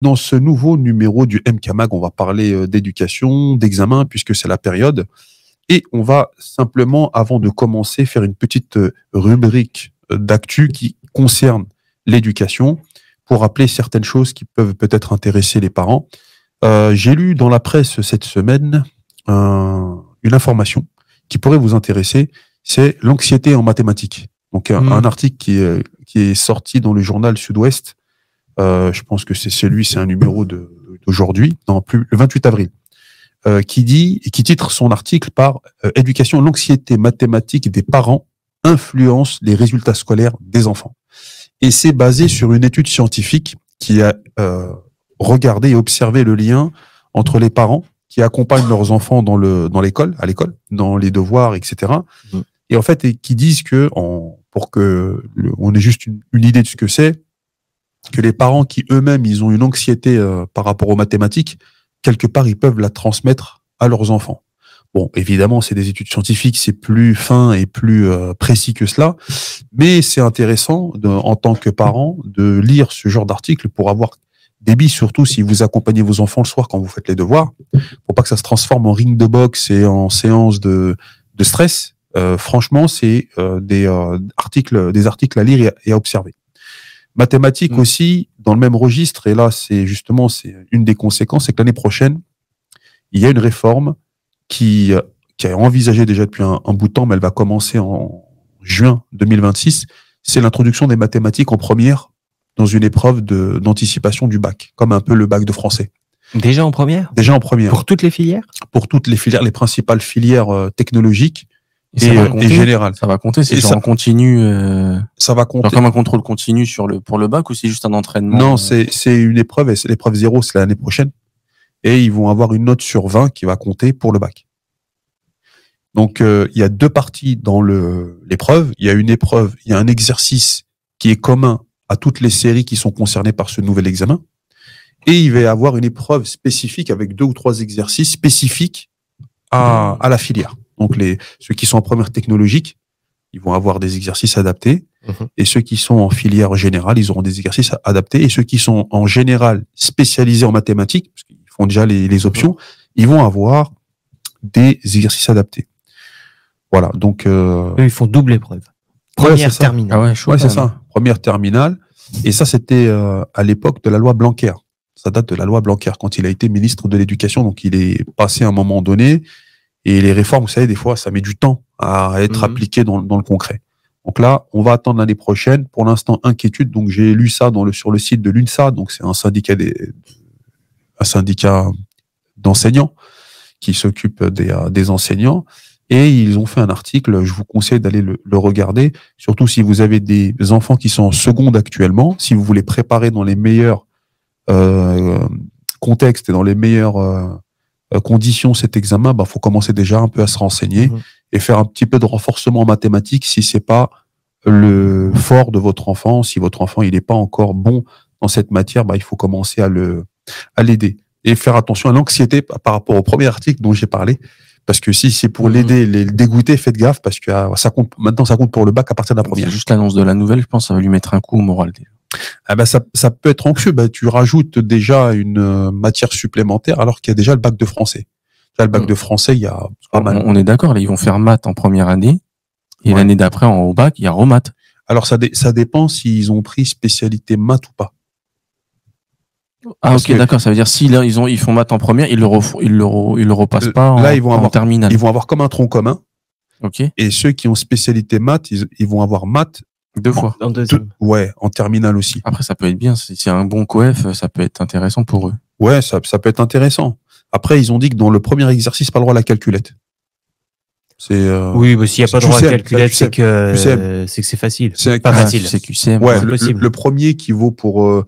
Dans ce nouveau numéro du MKMag, on va parler d'éducation, d'examen, puisque c'est la période. Et on va simplement, avant de commencer, faire une petite rubrique d'actu qui concerne l'éducation, pour rappeler certaines choses qui peuvent peut-être intéresser les parents. J'ai lu dans la presse cette semaine une information qui pourrait vous intéresser, c'est l'anxiété en mathématiques. Donc un article qui est sorti dans le journal Sud-Ouest. Je pense que c'est un numéro d'aujourd'hui, non plus, le 28 avril, qui titre son article par Éducation, l'anxiété mathématique des parents influence les résultats scolaires des enfants. Et c'est basé sur une étude scientifique qui a regardé et observé le lien entre les parents qui accompagnent leurs enfants à l'école, dans les devoirs, etc. Et en fait, qui disent que, pour que on ait juste une idée de ce que c'est, que les parents qui eux-mêmes, ils ont une anxiété par rapport aux mathématiques, quelque part, ils peuvent la transmettre à leurs enfants. Bon, évidemment, c'est des études scientifiques, c'est plus fin et plus précis que cela, mais c'est intéressant, en tant que parent, de lire ce genre d'article pour avoir des billes, surtout si vous accompagnez vos enfants le soir quand vous faites les devoirs, pour pas que ça se transforme en ring de boxe et en séance de stress. Franchement, c'est des articles à lire et à observer. Mathématiques aussi, dans le même registre, et là, c'est une des conséquences, c'est que l'année prochaine, il y a une réforme qui est envisagée déjà depuis un bout de temps, mais elle va commencer en juin 2026. C'est l'introduction des mathématiques en première dans une épreuve d'anticipation du bac, comme un peu le bac de français. Déjà en première? Déjà en première. Pour toutes les filières? Pour toutes les filières, les principales filières technologiques et générales. Ça va compter, c'est genre en continu. Ça va compter. Genre comme un contrôle continu pour le bac, ou c'est juste un entraînement? Non, c'est une épreuve, et c'est l'épreuve 0, c'est l'année prochaine. Et ils vont avoir une note sur 20 qui va compter pour le bac. Donc, il y a deux parties dans l'épreuve. Il y a un exercice qui est commun à toutes les séries qui sont concernées par ce nouvel examen. Et il va y avoir une épreuve spécifique avec 2 ou 3 exercices spécifiques à la filière. Donc, ceux qui sont en première technologique, ils vont avoir des exercices adaptés. Et ceux qui sont en filière générale, ils auront des exercices adaptés. Et ceux qui sont en général spécialisés en mathématiques, parce qu'ils font déjà les options, ils vont avoir des exercices adaptés. Voilà, donc... Eux, ils font double épreuve. Première terminale. Ah ouais, c'est ça. Première terminale. Et ça, c'était à l'époque de la loi Blanquer. Ça date de la loi Blanquer, quand il a été ministre de l'Éducation. Donc, il est passé à un moment donné. Et les réformes, vous savez, des fois, ça met du temps à être appliqué dans le concret. Donc là, on va attendre l'année prochaine. Pour l'instant, inquiétude. Donc, j'ai lu ça sur le site de l'UNSA. Donc, c'est un syndicat d'enseignants qui s'occupe des enseignants. Et ils ont fait un article, je vous conseille d'aller le regarder, surtout si vous avez des enfants qui sont en seconde actuellement, si vous voulez préparer dans les meilleurs contextes et dans les meilleures conditions cet examen, faut commencer déjà un peu à se renseigner et faire un petit peu de renforcement en mathématiques si c'est pas le fort de votre enfant. Si votre enfant il n'est pas encore bon dans cette matière, il faut commencer à l'aider. Et faire attention à l'anxiété par rapport au premier article dont j'ai parlé. Parce que si c'est pour l'aider, le dégoûter, faites gaffe, parce que maintenant ça compte pour le bac à partir de la première. C'est juste l'annonce de la nouvelle, je pense, ça va lui mettre un coup au moral. Ça peut être anxieux. Tu rajoutes déjà une matière supplémentaire alors qu'il y a déjà le bac de français. Là, le bac de français, il y a pas mal. On est d'accord, là, ils vont faire maths en première année, et l'année d'après, au bac, il y a remaths. Alors ça dépend s'ils ont pris spécialité maths ou pas. Ah, ok, d'accord. Ça veut dire si là ils font maths en première, ils le repassent pas en terminale. Ils vont avoir comme un tronc commun. Ok. Et ceux qui ont spécialité maths, ils vont avoir maths 2 fois. En deuxième. Ouais, en terminale aussi. Après, ça peut être bien. Si c'est un bon coef, ça peut être intéressant pour eux. Ouais, ça peut être intéressant. Après, ils ont dit que dans le premier exercice, pas le droit à la calculette. Oui, mais s'il n'y a pas droit à la calculette, c'est que c'est facile. C'est pas facile. C'est QCM. Ouais, le premier qui vaut pour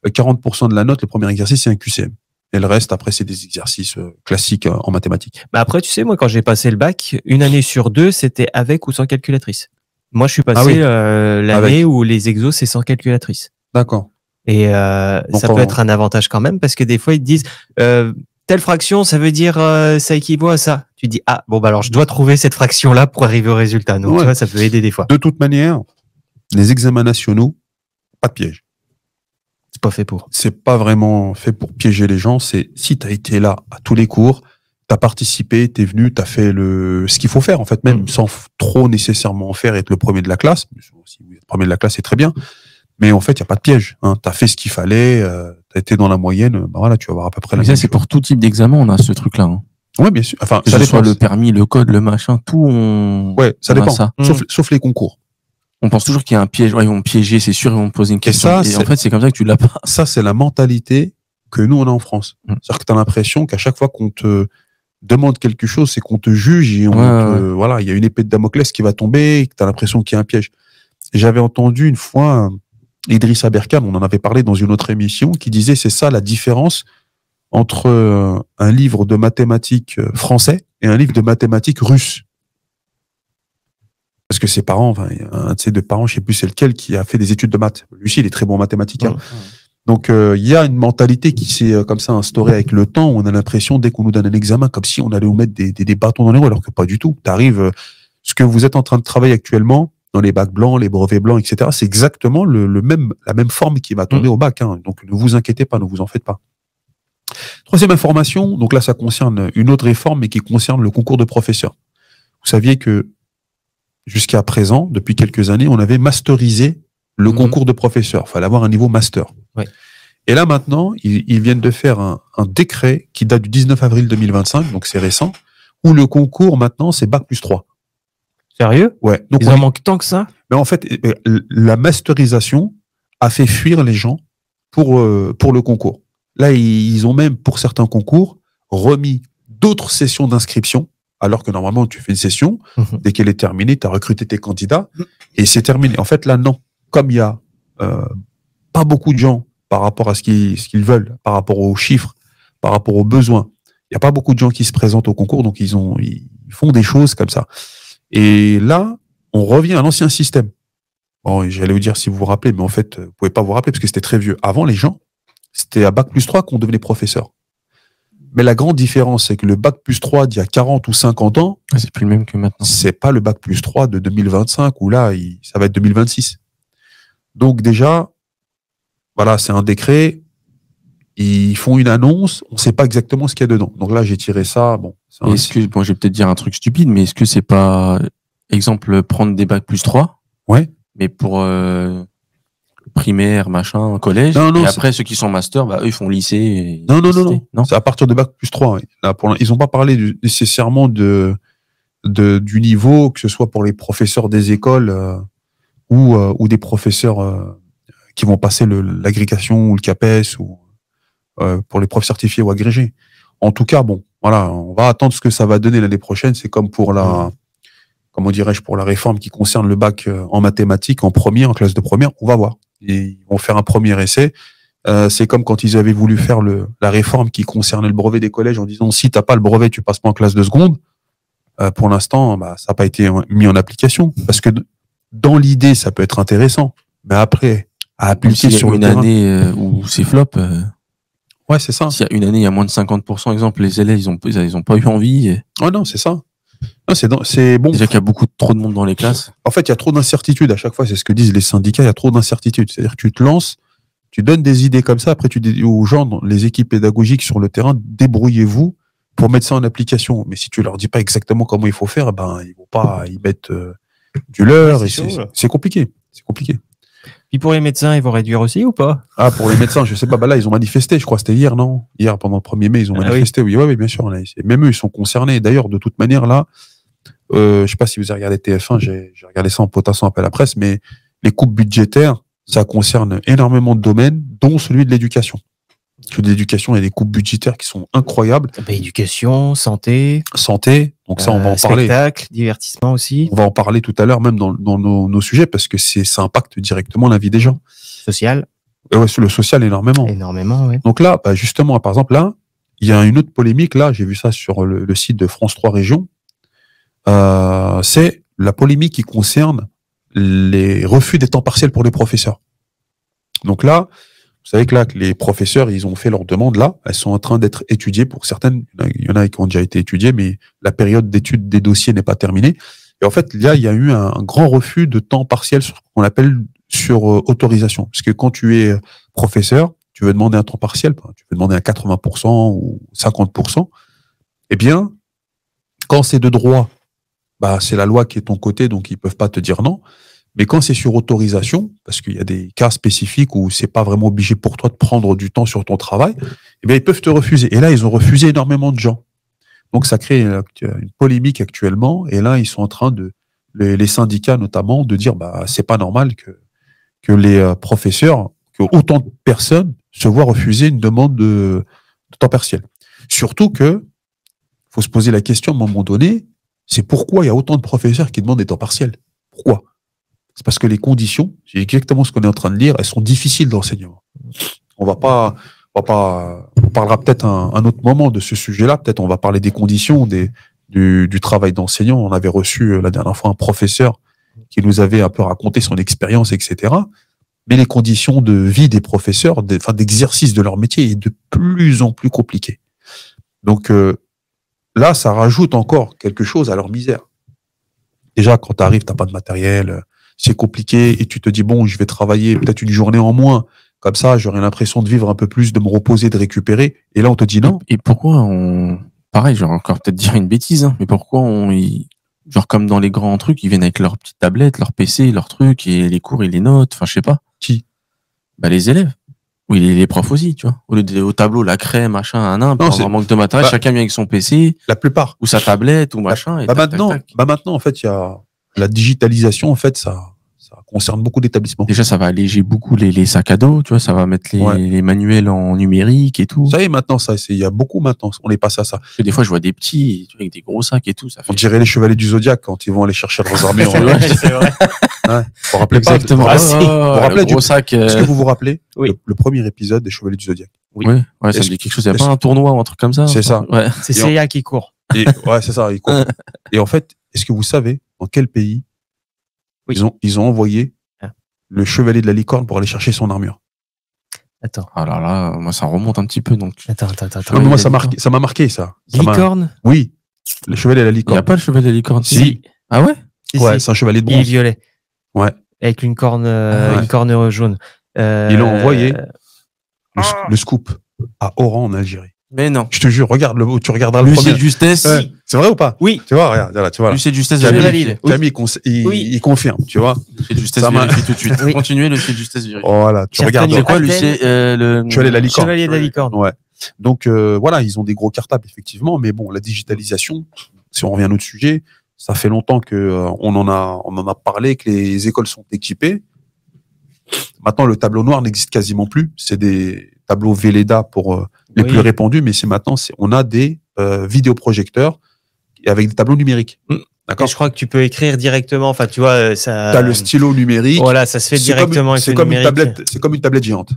40% de la note, le premier exercice, c'est un QCM. Et le reste, après, c'est des exercices classiques en mathématiques. Après, tu sais, moi, quand j'ai passé le bac, une année sur 2, c'était avec ou sans calculatrice. Moi, je suis passé l'année où les exos, c'est sans calculatrice. D'accord. Et ça peut être un avantage quand même, parce que des fois, ils te disent telle fraction, ça veut dire ça équivaut à ça. Tu dis alors je dois trouver cette fraction-là pour arriver au résultat. Donc, tu vois, ça peut aider des fois. De toute manière, les examens nationaux, pas de piège. C'est pas fait pour. C'est pas vraiment fait pour piéger les gens. C'est si tu as été là à tous les cours, tu as participé, tu es venu, tu as fait ce qu'il faut faire, en fait, même sans trop nécessairement en faire et être le premier de la classe. Si vous êtes le premier de la classe, c'est très bien. Mais en fait, il n'y a pas de piège. Hein. Tu as fait ce qu'il fallait, tu as été dans la moyenne, bah voilà, tu vas avoir à peu près la même chose. C'est pour tout type d'examen, on a ce truc-là. Hein. Oui, bien sûr. Enfin, ça dépend. Le permis, le code, le machin, tout, Ouais, ça dépend. Ça. Sauf les concours. On pense toujours qu'il y a un piège. Ouais, ils vont me piéger, c'est sûr, ils vont me poser une question. Et en fait, c'est comme ça que tu l'as pas. Ça, c'est la mentalité que nous, on a en France. C'est-à-dire que tu as l'impression qu'à chaque fois qu'on te demande quelque chose, c'est qu'on te juge et voilà, il y a une épée de Damoclès qui va tomber et que tu as l'impression qu'il y a un piège. Et j'avais entendu une fois Idriss Aberkan, on en avait parlé dans une autre émission, qui disait c'est ça la différence entre un livre de mathématiques français et un livre de mathématiques russe. Parce que ses parents, enfin, un de ses deux parents, je sais plus c'est lequel, qui a fait des études de maths. Lui aussi, il est très bon mathématicien. Donc, il y a une mentalité qui s'est comme ça instaurée avec le temps, où on a l'impression, dès qu'on nous donne un examen, comme si on allait nous mettre des bâtons dans les roues, alors que pas du tout. T'arrives, ce que vous êtes en train de travailler actuellement, dans les bacs blancs, les brevets blancs, etc., c'est exactement la même forme qui va tomber au bac. Hein. Donc, ne vous inquiétez pas, ne vous en faites pas. Troisième information, donc là, ça concerne une autre réforme, mais qui concerne le concours de professeurs. Vous saviez que jusqu'à présent, depuis quelques années, on avait masterisé le concours de professeurs. Il fallait avoir un niveau master. Oui. Et là, maintenant, ils viennent de faire un décret qui date du 19 avril 2025, donc c'est récent, où le concours, maintenant, c'est Bac plus 3. Sérieux? Ouais. Donc, il en manque tant que ça? Mais en fait, la masterisation a fait fuir les gens pour le concours. Là, ils ont même, pour certains concours, remis d'autres sessions d'inscription, alors que normalement, tu fais une session, dès qu'elle est terminée, tu as recruté tes candidats, et c'est terminé. En fait, là, non. Comme il y a pas beaucoup de gens par rapport à ce qu'ils veulent, par rapport aux chiffres, par rapport aux besoins, il n'y a pas beaucoup de gens qui se présentent au concours, donc ils font des choses comme ça. Et là, on revient à l'ancien système. Bon, j'allais vous dire si vous vous rappelez, mais en fait, vous pouvez pas vous rappeler parce que c'était très vieux. Avant, les gens, c'était à Bac plus 3 qu'on devenait professeur. Mais la grande différence, c'est que le Bac plus 3 d'il y a 40 ou 50 ans, c'est plus le même que maintenant. C'est pas le Bac plus 3 de 2025 où là, ça va être 2026. Donc déjà, voilà, c'est un décret. Ils font une annonce, on sait pas exactement ce qu'il y a dedans. Donc là, j'ai tiré ça. Bon, je vais peut-être dire un truc stupide, mais est-ce que c'est pas, exemple, prendre des Bac plus 3? Ouais. Mais pour primaire, machin, collège. Non, et après, ceux qui sont master, bah, eux, ils font lycée. Non. C'est à partir de Bac plus 3. Ouais. Là, ils n'ont pas parlé nécessairement du niveau, que ce soit pour les professeurs des écoles ou des professeurs qui vont passer l'agrégation ou le CAPES ou pour les profs certifiés ou agrégés. En tout cas, bon, voilà, on va attendre ce que ça va donner l'année prochaine. C'est comme pour comment dirais-je, pour la réforme qui concerne le bac en mathématiques, en classe de première, on va voir. Ils vont faire un premier essai. C'est comme quand ils avaient voulu faire la réforme qui concernait le brevet des collèges en disant si t'as pas le brevet, tu passes pas en classe de seconde. Pour l'instant, bah, ça n'a pas été mis en application. Parce que dans l'idée, ça peut être intéressant. Mais après, à appliquer sur une année où c'est flop. Ouais, c'est ça. S'il y a une année, il y a moins de 50%, exemple, les élèves, ils ont pas eu envie. Ouais, non, c'est ça. Non, c'est bon. Déjà qu'il y a trop de monde dans les classes. En fait, il y a trop d'incertitudes à chaque fois. C'est ce que disent les syndicats. Il y a trop d'incertitudes. C'est-à-dire que tu te lances, tu donnes des idées comme ça. Après, tu dis aux gens, les équipes pédagogiques sur le terrain, débrouillez-vous pour mettre ça en application. Mais si tu leur dis pas exactement comment il faut faire, ben, ils vont pas y mettre du leur. Ouais, c'est compliqué. C'est compliqué. Puis pour les médecins, ils vont réduire aussi ou pas? Ah, pour les médecins, je sais pas. Bah là, ils ont manifesté, je crois. C'était hier, non? Hier, pendant le 1er mai, ils ont manifesté. Oui, ouais, bien sûr. Là, même eux, ils sont concernés. D'ailleurs, de toute manière, là, je sais pas si vous avez regardé TF1, j'ai regardé ça en potassant un peu à la presse, mais les coupes budgétaires, ça concerne énormément de domaines, dont celui de l'éducation. Celui de l'éducation, il y a des coupes budgétaires qui sont incroyables. Bah, éducation, santé. Donc ça, on va en parler. Spectacle, divertissement aussi. On va en parler tout à l'heure, même dans nos sujets, parce que ça impacte directement la vie des gens. Social. Ouais, le social, énormément. Énormément, oui. Donc là, bah, justement, par exemple, là, il y a une autre polémique, là, j'ai vu ça sur le site de France 3 Régions. C'est la polémique qui concerne les refus des temps partiels pour les professeurs. Donc là, vous savez que là, les professeurs, ils ont fait leur demande là, elles sont en train d'être étudiées pour certaines. Il y en a qui ont déjà été étudiées, mais la période d'étude des dossiers n'est pas terminée. Et en fait, là, il y a eu un grand refus de temps partiel, sur ce qu'on appelle sur autorisation. Parce que quand tu es professeur, tu veux demander un temps partiel, tu veux demander un 80% ou 50%, eh bien, quand c'est de droit, bah, c'est la loi qui est de ton côté, donc ils peuvent pas te dire non. Mais quand c'est sur autorisation, parce qu'il y a des cas spécifiques où c'est pas vraiment obligé pour toi de prendre du temps sur ton travail, eh bien, ils peuvent te refuser. Et là, ils ont refusé énormément de gens. Donc, ça crée une polémique actuellement. Et là, ils sont en train les syndicats notamment, de dire, bah, c'est pas normal que les professeurs, que autant de personnes se voient refuser une demande de temps partiel. Surtout que, faut se poser la question à un moment donné, c'est pourquoi il y a autant de professeurs qui demandent des temps partiels. Pourquoi? C'est parce que les conditions, c'est exactement ce qu'on est en train de lire, elles sont difficiles d'enseignement. On parlera peut-être un autre moment de ce sujet-là. Peut-être on va parler des conditions du travail d'enseignant. On avait reçu la dernière fois un professeur qui nous avait un peu raconté son expérience, etc. Mais les conditions de vie des professeurs, d'exercice de leur métier, est de plus en plus compliquées. Donc là, ça rajoute encore quelque chose à leur misère. Déjà, quand tu arrives, tu n'as pas de matériel, c'est compliqué, et tu te dis, bon, je vais travailler peut-être une journée en moins, comme ça, j'aurai l'impression de vivre un peu plus, de me reposer, de récupérer, et là, on te dit non. Et pourquoi pareil, je vais encore peut-être dire une bêtise, hein, mais pourquoi genre comme dans les grands trucs, ils viennent avec leur petite tablette, leur PC, leur truc, et les cours, ils les notent, enfin, je sais pas. Qui? Bah, les élèves. Oui, les profs aussi, tu vois. Au tableau, la craie, machin, un un manque de matériel, chacun vient avec son PC. La plupart. Ou sa tablette, ou machin. Maintenant, en fait, il y a la digitalisation, en fait, ça concerne beaucoup d'établissements. Déjà, ça va alléger beaucoup les sacs à dos, tu vois, ça va mettre les manuels en numérique et tout. Ça y est, maintenant, il y a beaucoup maintenant, on est passé à ça. Et des fois, je vois des petits, tu vois, avec des gros sacs et tout. Ça fait... On dirait les chevaliers du Zodiaque quand ils vont aller chercher leurs armées en ouais, c'est vrai. Ouais. Vous rappelez exactement. Pas, vous rappelez du gros sac. Est-ce que vous vous rappelez le premier épisode des Chevaliers du Zodiaque? Oui. Ouais, ça me dit quelque chose. Il n'y a pas un tournoi ou un truc comme ça? C'est ça. Ouais. C'est Seiya qui court. Ouais, c'est ça, il court. Et en fait, est-ce que vous savez dans quel pays ils ont envoyé le chevalier de la licorne pour aller chercher son armure? Attends. Ah là là, moi ça remonte un petit peu donc. Attends. Non, moi ça m'a marqué ça. Licorne? Oui. Le chevalier de la licorne. Il n'y a pas le chevalier de la licorne. Si. Ah ouais? Ouais, c'est un chevalier de bronze. Il est violet. Ouais. Avec une corne jaune. Ils l'ont envoyé le scoop à Oran en Algérie. Mais non. Je te jure, tu regarderas le Lucien premier. de justesse. C'est vrai ou pas? Oui. Tu vois, regarde, là, tu vois. Lucien de justesse, valide. Camille, il confirme, tu vois. Lucien de justesse, vérifie tout de suite. Oui. Continuez, Lucien de justesse, vérifie. Voilà, tu regardes. C'est quoi, Lucien, Chevalier de la licorne. Chevalier de la licorne. Ouais. Donc, voilà, ils ont des gros cartables, effectivement, mais bon, la digitalisation, si on revient à notre sujet, ça fait longtemps que on en a parlé, que les écoles sont équipées. Maintenant, le tableau noir n'existe quasiment plus. C'est des tableaux Velleda pour les plus répandus, mais on a des vidéoprojecteurs avec des tableaux numériques. D'accord. Et je crois que tu peux écrire directement. Enfin, tu vois, ça. T'as le stylo numérique. Voilà, ça se fait directement avec le numérique. C'est comme une tablette géante.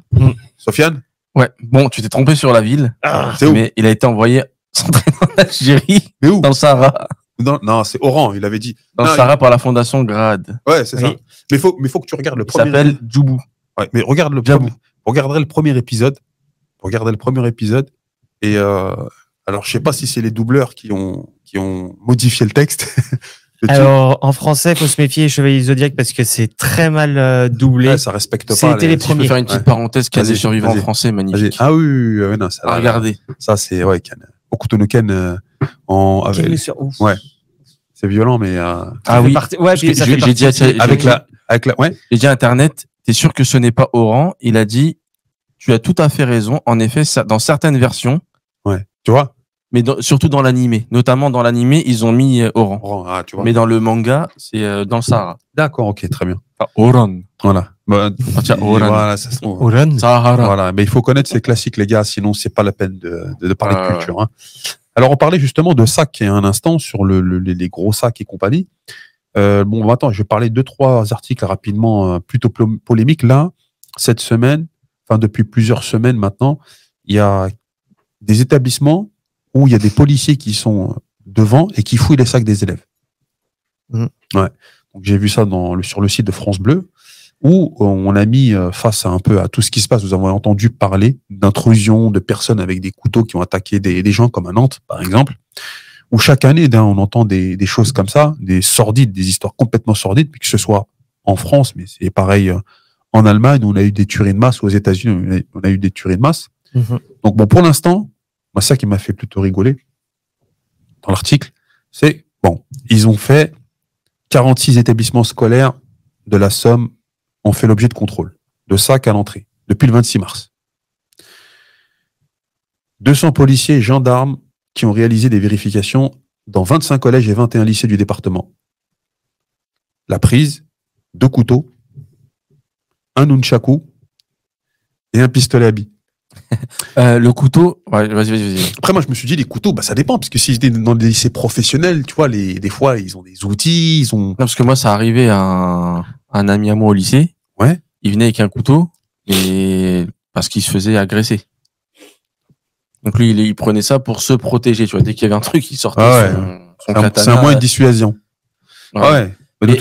Sofiane? Ouais. Bon, tu t'es trompé sur la ville. C'est où? Mais il a été envoyé s'entraîner en Algérie. Mais où? Dans le Sahara. Non, c'est Oran, il avait dit. Dans le Sahara par la fondation Grad. Ouais, c'est ça. Mais faut que tu regardes le premier. Il s'appelle Djoubou. Ouais, mais regarde le premier. Regarderai le premier épisode. Et alors, je sais pas si c'est les doubleurs qui ont modifié le texte. Alors, en français, il faut se méfier, Chevalier du Zodiaque, parce que c'est très mal doublé. Ouais, ça respecte pas. C'était les premiers. Je peux faire une petite parenthèse qui a des survivants français magnifiques. Ah oui, non, ça. Regardez. Ça, c'est, ouais, Okutonoken ouais. C'est violent, mais. Ah oui. Ouais, j'ai dit J'ai dit à Internet, t'es sûr que ce n'est pas Oran? Il a dit, tu as tout à fait raison. En effet, dans certaines versions. Ouais. Tu vois? Mais surtout dans l'animé. Notamment dans l'animé, ils ont mis Oran. Ah, tu vois. Mais dans le manga, c'est dans le Sahara. D'accord, ok, très bien. Oran. Voilà. Oran. Voilà, Oran. Sahara. Voilà. Mais il faut connaître ces classiques, les gars, sinon c'est pas la peine de parler de culture. Hein. Alors, on parlait justement de sacs il y a un instant sur les gros sacs et compagnie. Bon, attends, je vais parler 2-3 articles rapidement, plutôt polémiques. Là, cette semaine, depuis plusieurs semaines maintenant, il y a des établissements où il y a des policiers qui sont devant et qui fouillent les sacs des élèves. Ouais. Donc, j'ai vu ça sur le site de France Bleu, où on a mis face à tout ce qui se passe. Nous avons entendu parler d'intrusion de personnes avec des couteaux qui ont attaqué des gens comme à Nantes, par exemple, où chaque année, on entend des choses comme ça, des histoires complètement sordides, puis que ce soit en France, mais c'est pareil En Allemagne, on a eu des tueries de masse. Aux États-Unis, on a eu des tueries de masse. Donc bon, pour l'instant, moi, ça qui m'a fait plutôt rigoler dans l'article, c'est, bon, ils ont fait 46 établissements scolaires de la Somme ont fait l'objet de contrôle, de sac à l'entrée, depuis le 26 mars. 200 policiers et gendarmes qui ont réalisé des vérifications dans 25 collèges et 21 lycées du département. La prise, 2 couteaux, un nunchaku et un pistolet à billes. Le couteau, ouais, vas-y. Après, moi, je me suis dit, les couteaux, bah, ça dépend, parce que s'ils étaient dans des lycées professionnels, tu vois, des fois, ils ont des outils, ils ont... Non, parce que moi, ça arrivait à un ami à moi au lycée. Ouais. Il venait avec un couteau, et parce qu'il se faisait agresser. Donc lui, il prenait ça pour se protéger, tu vois. Dès qu'il y avait un truc, il sortait son katana. C'est un moyen de dissuasion. Ouais. Mais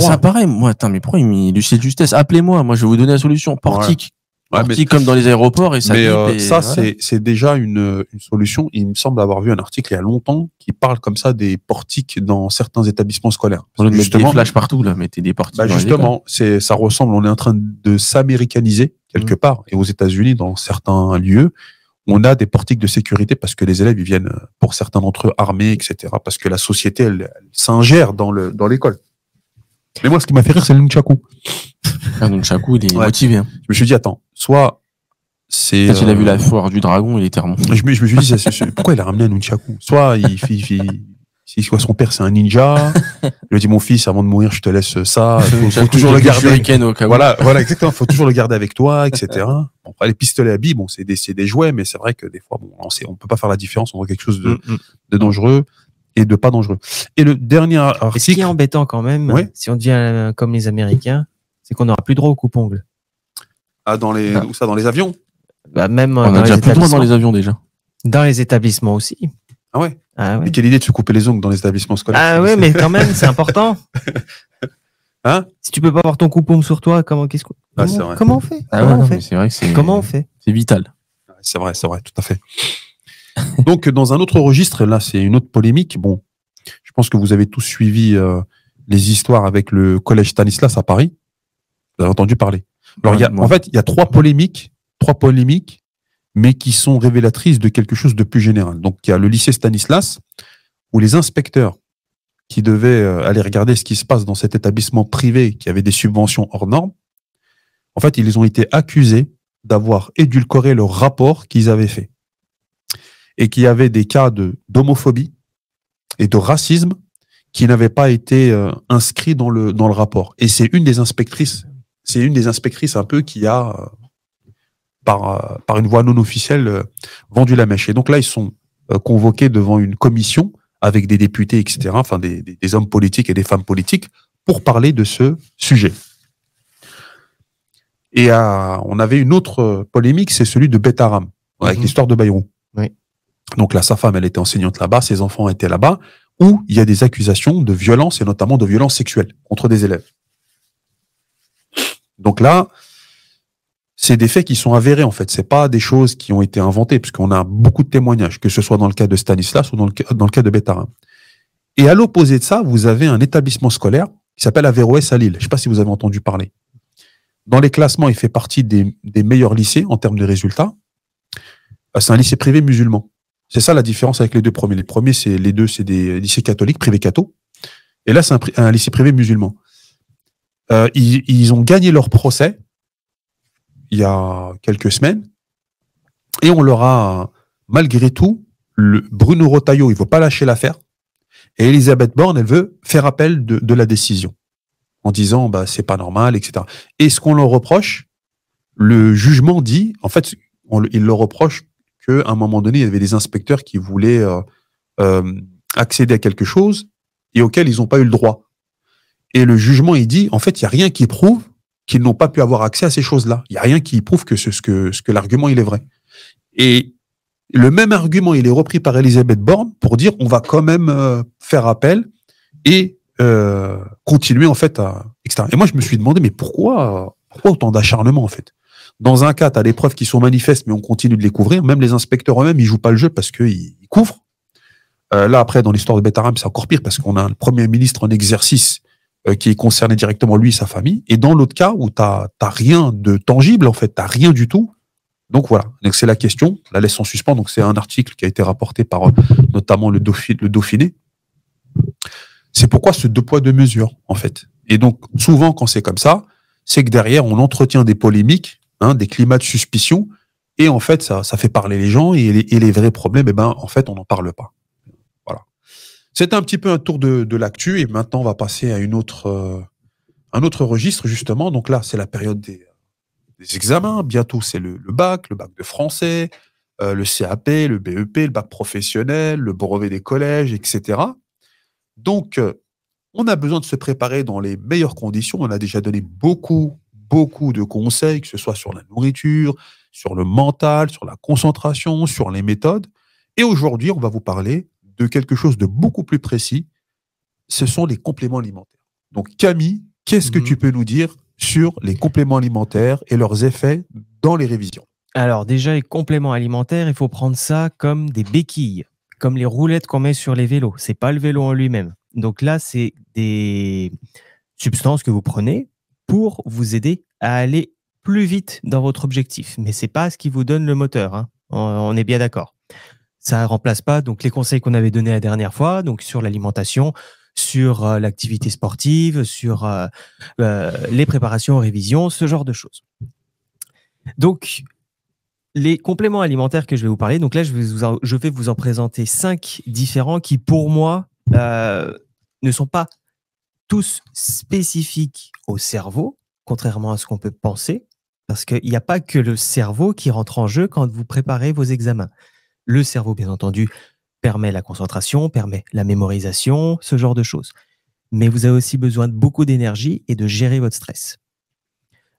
ça paraît, moi, attends, mais pourquoi Lucien Justesse, appelez-moi, moi, je vais vous donner la solution. Portique. Portique comme dans les aéroports, et ça ça, voilà. C'est déjà une solution. Il me semble avoir vu un article il y a longtemps qui parle comme ça des portiques dans certains établissements scolaires. On met des flashs partout, là, mettez des portiques. Bah justement, ça ressemble, on est en train de s'américaniser quelque part. Et aux États-Unis, dans certains lieux, on a des portiques de sécurité parce que les élèves, ils viennent, pour certains d'entre eux, armés, etc. Parce que la société, elle s'ingère dans l'école. Mais moi, ce qui m'a fait rire, c'est le nunchaku. Un nunchaku, il est motivé. Hein. Je me suis dit, attends, soit c'est... Quand il a vu la foire du dragon, il était remonté. Je me suis dit, pourquoi il a ramené un nunchaku? Soit soit son père, c'est un ninja. Je lui ai dit, mon fils, avant de mourir, je te laisse ça. Faut toujours le garder. Au cas où. Voilà, exactement. Faut toujours le garder avec toi, etc. Bon, après, les pistolets à billes, bon, c'est des jouets, mais c'est vrai que des fois, bon, on peut pas faire la différence entre quelque chose de dangereux et de pas dangereux. Et le dernier article... Et ce qui est embêtant quand même, si on devient comme les Américains, c'est qu'on n'aura plus droit aux coupes-ongles. Ah, dans les avions? Bah, même on a déjà plus droit dans les avions, déjà. Dans les établissements aussi. Ah ouais? Ah ouais. Mais quelle idée de se couper les ongles dans les établissements scolaires? Ah ouais, mais quand même, c'est important. Hein? Si tu peux pas avoir ton coupe-ongle sur toi, comment on fait? C'est vrai que comment on fait? C'est vital. C'est vrai, tout à fait. Donc, dans un autre registre, là, c'est une autre polémique. Bon, je pense que vous avez tous suivi les histoires avec le collège Stanislas à Paris. Vous avez entendu parler. Alors, en fait, il y a trois polémiques, mais qui sont révélatrices de quelque chose de plus général. Donc, il y a le lycée Stanislas, où les inspecteurs qui devaient aller regarder ce qui se passe dans cet établissement privé qui avait des subventions hors normes, en fait, ils ont été accusés d'avoir édulcoré le rapport qu'ils avaient fait. Et qu'il y avait des cas d'homophobie et de racisme qui n'avaient pas été inscrits dans le rapport. Et c'est une des inspectrices un peu qui a, par une voie non officielle, vendu la mèche. Et donc là, ils sont convoqués devant une commission avec des députés, etc., enfin des hommes politiques et des femmes politiques, pour parler de ce sujet. Et on avait une autre polémique, c'est celui de Betaram, avec l'histoire de Bayrou. Oui. Donc là, sa femme, elle était enseignante là-bas, ses enfants étaient là-bas, où il y a des accusations de violence, et notamment de violence sexuelle contre des élèves. Donc là, c'est des faits qui sont avérés, en fait. C'est pas des choses qui ont été inventées, puisqu'on a beaucoup de témoignages, que ce soit dans le cas de Stanislas ou dans le cas de Betaram. Et à l'opposé de ça, vous avez un établissement scolaire qui s'appelle Averroès à Lille. Je ne sais pas si vous avez entendu parler. Dans les classements, il fait partie des meilleurs lycées en termes de résultats. C'est un lycée privé musulman. C'est ça la différence avec les deux premiers. Les deux, c'est des lycées catholiques, privés catho. Et là, c'est un lycée privé musulman. Ils ont gagné leur procès il y a quelques semaines. Et on leur a, malgré tout, Bruno Retailleau, il ne veut pas lâcher l'affaire. Et Elisabeth Borne, elle veut faire appel de la décision. En disant, bah, c'est pas normal, etc. Et ce qu'on leur reproche, le jugement dit, en fait, il leur reproche qu'à un moment donné, il y avait des inspecteurs qui voulaient accéder à quelque chose et auquel ils n'ont pas eu le droit. Et le jugement, il dit, en fait, il n'y a rien qui prouve qu'ils n'ont pas pu avoir accès à ces choses-là. Il n'y a rien qui prouve que ce que l'argument, il est vrai. Et le même argument, il est repris par Elisabeth Borne pour dire, on va quand même faire appel et continuer, en fait, etc. Et moi, je me suis demandé, mais pourquoi autant d'acharnement, en fait? Dans un cas, tu as des preuves qui sont manifestes, mais on continue de les couvrir. Même les inspecteurs eux-mêmes, ils jouent pas le jeu parce qu'ils couvrent. Là, après, dans l'histoire de Betaram, c'est encore pire parce qu'on a un Premier ministre en exercice qui est concerné directement lui et sa famille. Et dans l'autre cas où t'as rien de tangible, en fait, t'as rien du tout. Donc voilà. Donc c'est la question, la laisse en suspens. Donc c'est un article qui a été rapporté par notamment le Dauphiné. C'est pourquoi ce 2 poids 2 mesures, en fait. Et donc souvent quand c'est comme ça, c'est que derrière on entretient des polémiques, des climats de suspicion. Et en fait, ça fait parler les gens et les vrais problèmes, en fait, on n'en parle pas. Voilà. C'était un petit peu un tour de l'actu et maintenant, on va passer à un autre registre, justement. Donc là, c'est la période des examens. Bientôt, c'est le bac de français, le CAP, le BEP, le bac professionnel, le brevet des collèges, etc. Donc, on a besoin de se préparer dans les meilleures conditions. On a déjà donné beaucoup de conseils, que ce soit sur la nourriture, sur le mental, sur la concentration, sur les méthodes. Et aujourd'hui, on va vous parler de quelque chose de beaucoup plus précis. Ce sont les compléments alimentaires. Donc Camille, qu'est-ce que tu peux nous dire sur les compléments alimentaires et leurs effets dans les révisions? Alors déjà, les compléments alimentaires, il faut prendre ça comme des béquilles, comme les roulettes qu'on met sur les vélos. C'est pas le vélo en lui-même. Donc là, c'est des substances que vous prenez pour vous aider à aller plus vite dans votre objectif. Mais c'est pas ce qui vous donne le moteur, hein. On est bien d'accord. Ça ne remplace pas donc les conseils qu'on avait donnés la dernière fois, donc sur l'alimentation, sur l'activité sportive, sur les préparations aux révisions, ce genre de choses. Donc, les compléments alimentaires que je vais vous parler, donc là, je vais vous en présenter 5 différents qui, pour moi, ne sont pas tous spécifiques au cerveau, contrairement à ce qu'on peut penser, parce qu'il n'y a pas que le cerveau qui rentre en jeu quand vous préparez vos examens. Le cerveau, bien entendu, permet la concentration, permet la mémorisation, ce genre de choses. Mais vous avez aussi besoin de beaucoup d'énergie et de gérer votre stress.